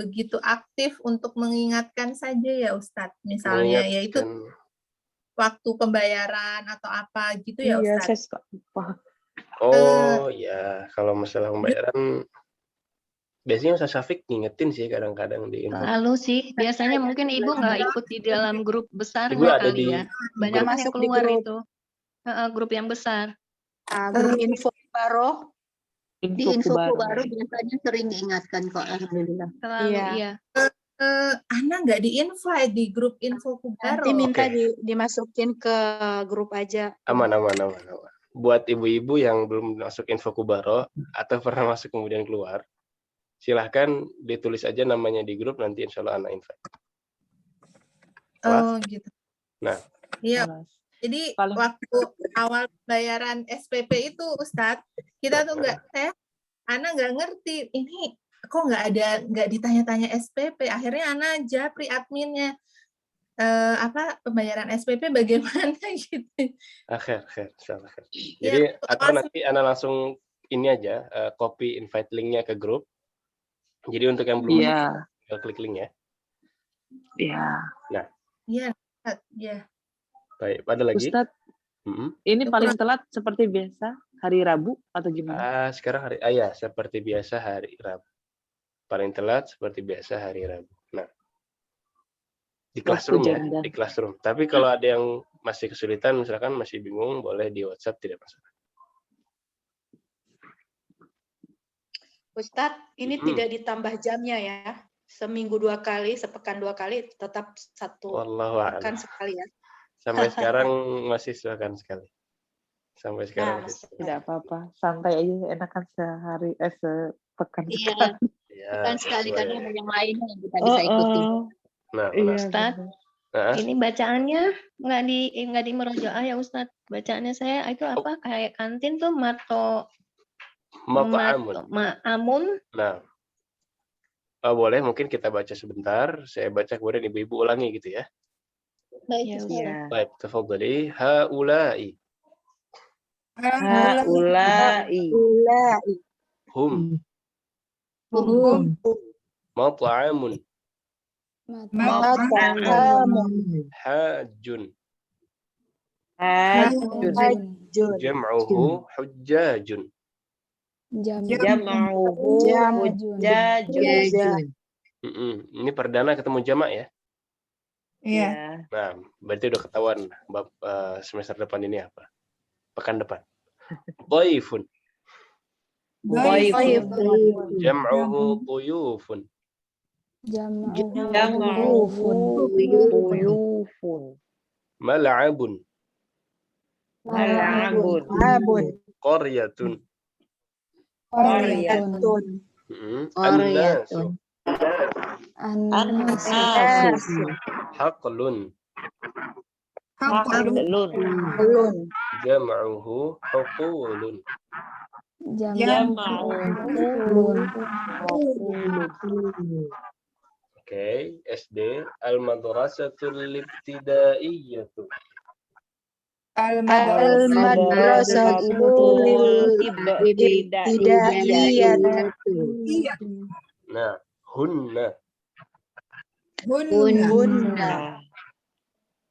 begitu aktif untuk mengingatkan saja ya Ustadz, misalnya yaitu waktu pembayaran atau apa gitu ya Iya, Ustadz. saya suka lupa. Oh ya, kalau masalah pembayaran biasanya Ustaz Syafiq ngingetin sih kadang-kadang di info. Lalu sih, biasanya mungkin Ibu nggak ikut di dalam grup Ibu besarnya ada kali di ya. Banyak yang masuk di keluar grup. itu. Grup yang besar. Grup info baru. Di info baru biasanya sering diingatkan kok, alhamdulillah. Selalu, iya. Ana nggak di-invite di grup info Kubaro. Nanti minta dimasukin ke grup aja. Aman. Buat ibu-ibu yang belum masuk info Kubaro atau pernah masuk kemudian keluar, silahkan ditulis aja namanya di grup, nanti insya Allah Ana invite. Oh gitu. Nah. Iya. Jadi waktu awal bayaran SPP itu Ustadz, kita tuh Ana nggak ngerti ini kok nggak ditanya-tanya SPP. Akhirnya Ana japri adminnya pembayaran SPP bagaimana gitu. Akhir. Jadi atau nanti Ana langsung ini aja copy invite linknya ke grup. Jadi untuk yang belum masuk, tinggal klik link ya. Iya. Nah. Iya. Baik, ada lagi? Ustadz, ini paling telat seperti biasa hari Rabu atau gimana? Sekarang seperti biasa hari Rabu. Paling telat seperti biasa hari Rabu. Nah, di classroom ya, di classroom. Tapi kalau ada yang masih kesulitan, misalkan masih bingung, boleh di WhatsApp, tidak masalah. Ustadz, ini tidak ditambah jamnya ya. Seminggu 2 kali, sepekan 2 kali, tetap satu pekan sekali ya. Sampai sekarang masih sepekan sekali. Sampai sekarang tidak apa-apa, santai aja, enakan sehari sepekan sekali. Kan sekali karena yang lain yang kita bisa ikuti. Nah, Ustadz, ini bacaannya nggak di Murojaah ya Ustadz. Bacaannya saya itu apa? Kayak kantin tuh ma'amun. Nah, boleh mungkin kita baca sebentar. Saya baca kemudian ibu-ibu ulangi gitu ya. Baik, tafadhali. Haula'i. Hum. Mat'amun. Hajjun. Jam'uhu hujjajun. Ini perdana ketemu jamak ya? Iya. Nah, berarti udah ketahuan semester depan ini apa? Pekan depan. Dhaifun. Jam'uhu dhuyufun. Mal'abun. Qaryatun. An-nasu. Haqlun. Jam'uhu huqulun. Oke, SD al-madrasatul ibtidaiyatu. Nah, hunna.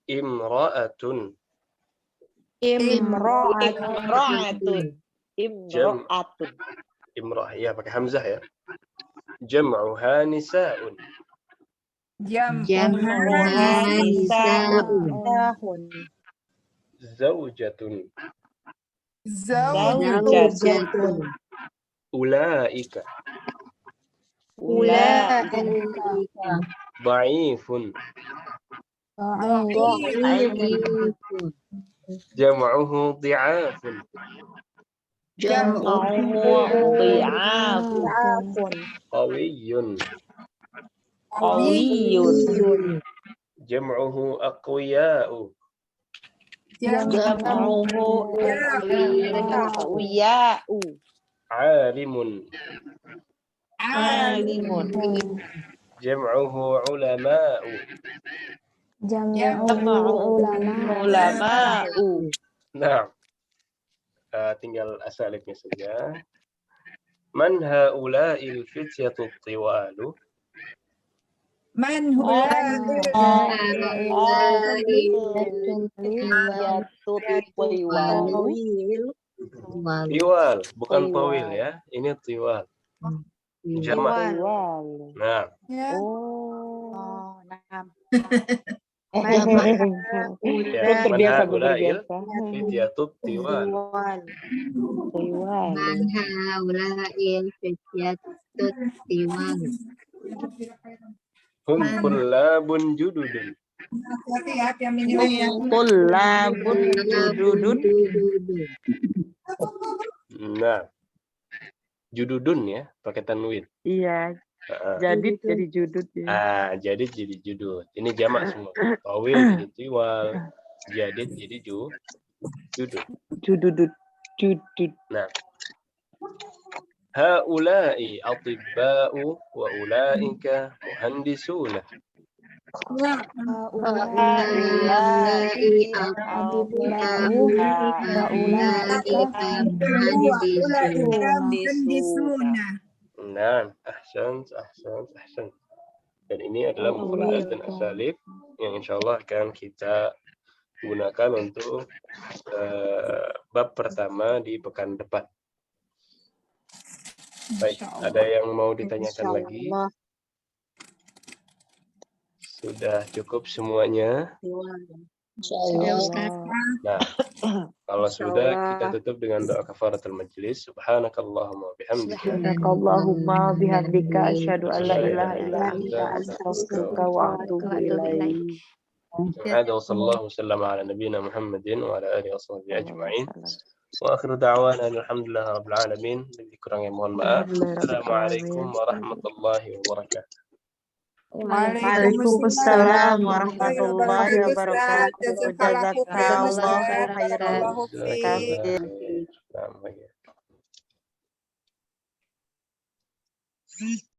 Imra'atun. Imra'ah ya pakai hamzah ya. Jam'uha nisa'un. Zaujatun. Ulaika. Dha'ifun. Jam'uhu dhi'afun. Qawiyyun. Qawiyun. Jam'uhu aqwiya'u. Jam'uhu aqwiya'u. Alimun. Alimun. Jam'uhu ulama'u. Jam'u Ulama'u. Nah, tinggal asalibnya saja. Man haula'il fityatu tiwalu? Man huwa Tiwal, bukan tawil ya. Ini tiwal. Jamak. Nah. Oh, nah. Ya, man haula'il fityatu tiwal. Man haula'il fityatu tiwal. Hum kullabun jududun. Hati-hati ya, minimum ya. Kullabun jududun. Nah, jududun ya, pakai tanwin. Iya. Jadid jadi judud ya. Jadid jadi judud. Ini jamak semua. Tawil jadi tiwal, jadid jadi judud. Judud. Nah. Haula'i atibba'u wa ulaika muhandisuna. Nah, ahsan. Dan ini adalah mufradat dan asalib yang insyaallah akan kita gunakan untuk bab pertama di pekan depan. Baik, ada yang mau ditanyakan lagi? Sudah cukup semuanya? Sudah, Ustaz. Nah, kalau sudah kita tutup dengan doa kafaratul majlis. Subhanakallahumma bihamdika. Subhanakallahumma bihamdika asyhadu an la ilaha illa anta astaghfiruka wa atubu ilaik. هذا وصلى الله وسلم على نبينا محمد وعلى آله وصحبه أجمعين. وآخر دعوانا الحمد لله رب العالمين. Lebih kurangnya mohon maaf. Assalamualaikum warahmatullahi wabarakatuh. Waalaikumsalam warahmatullahi wabarakatuh. Jazakallahu khairan.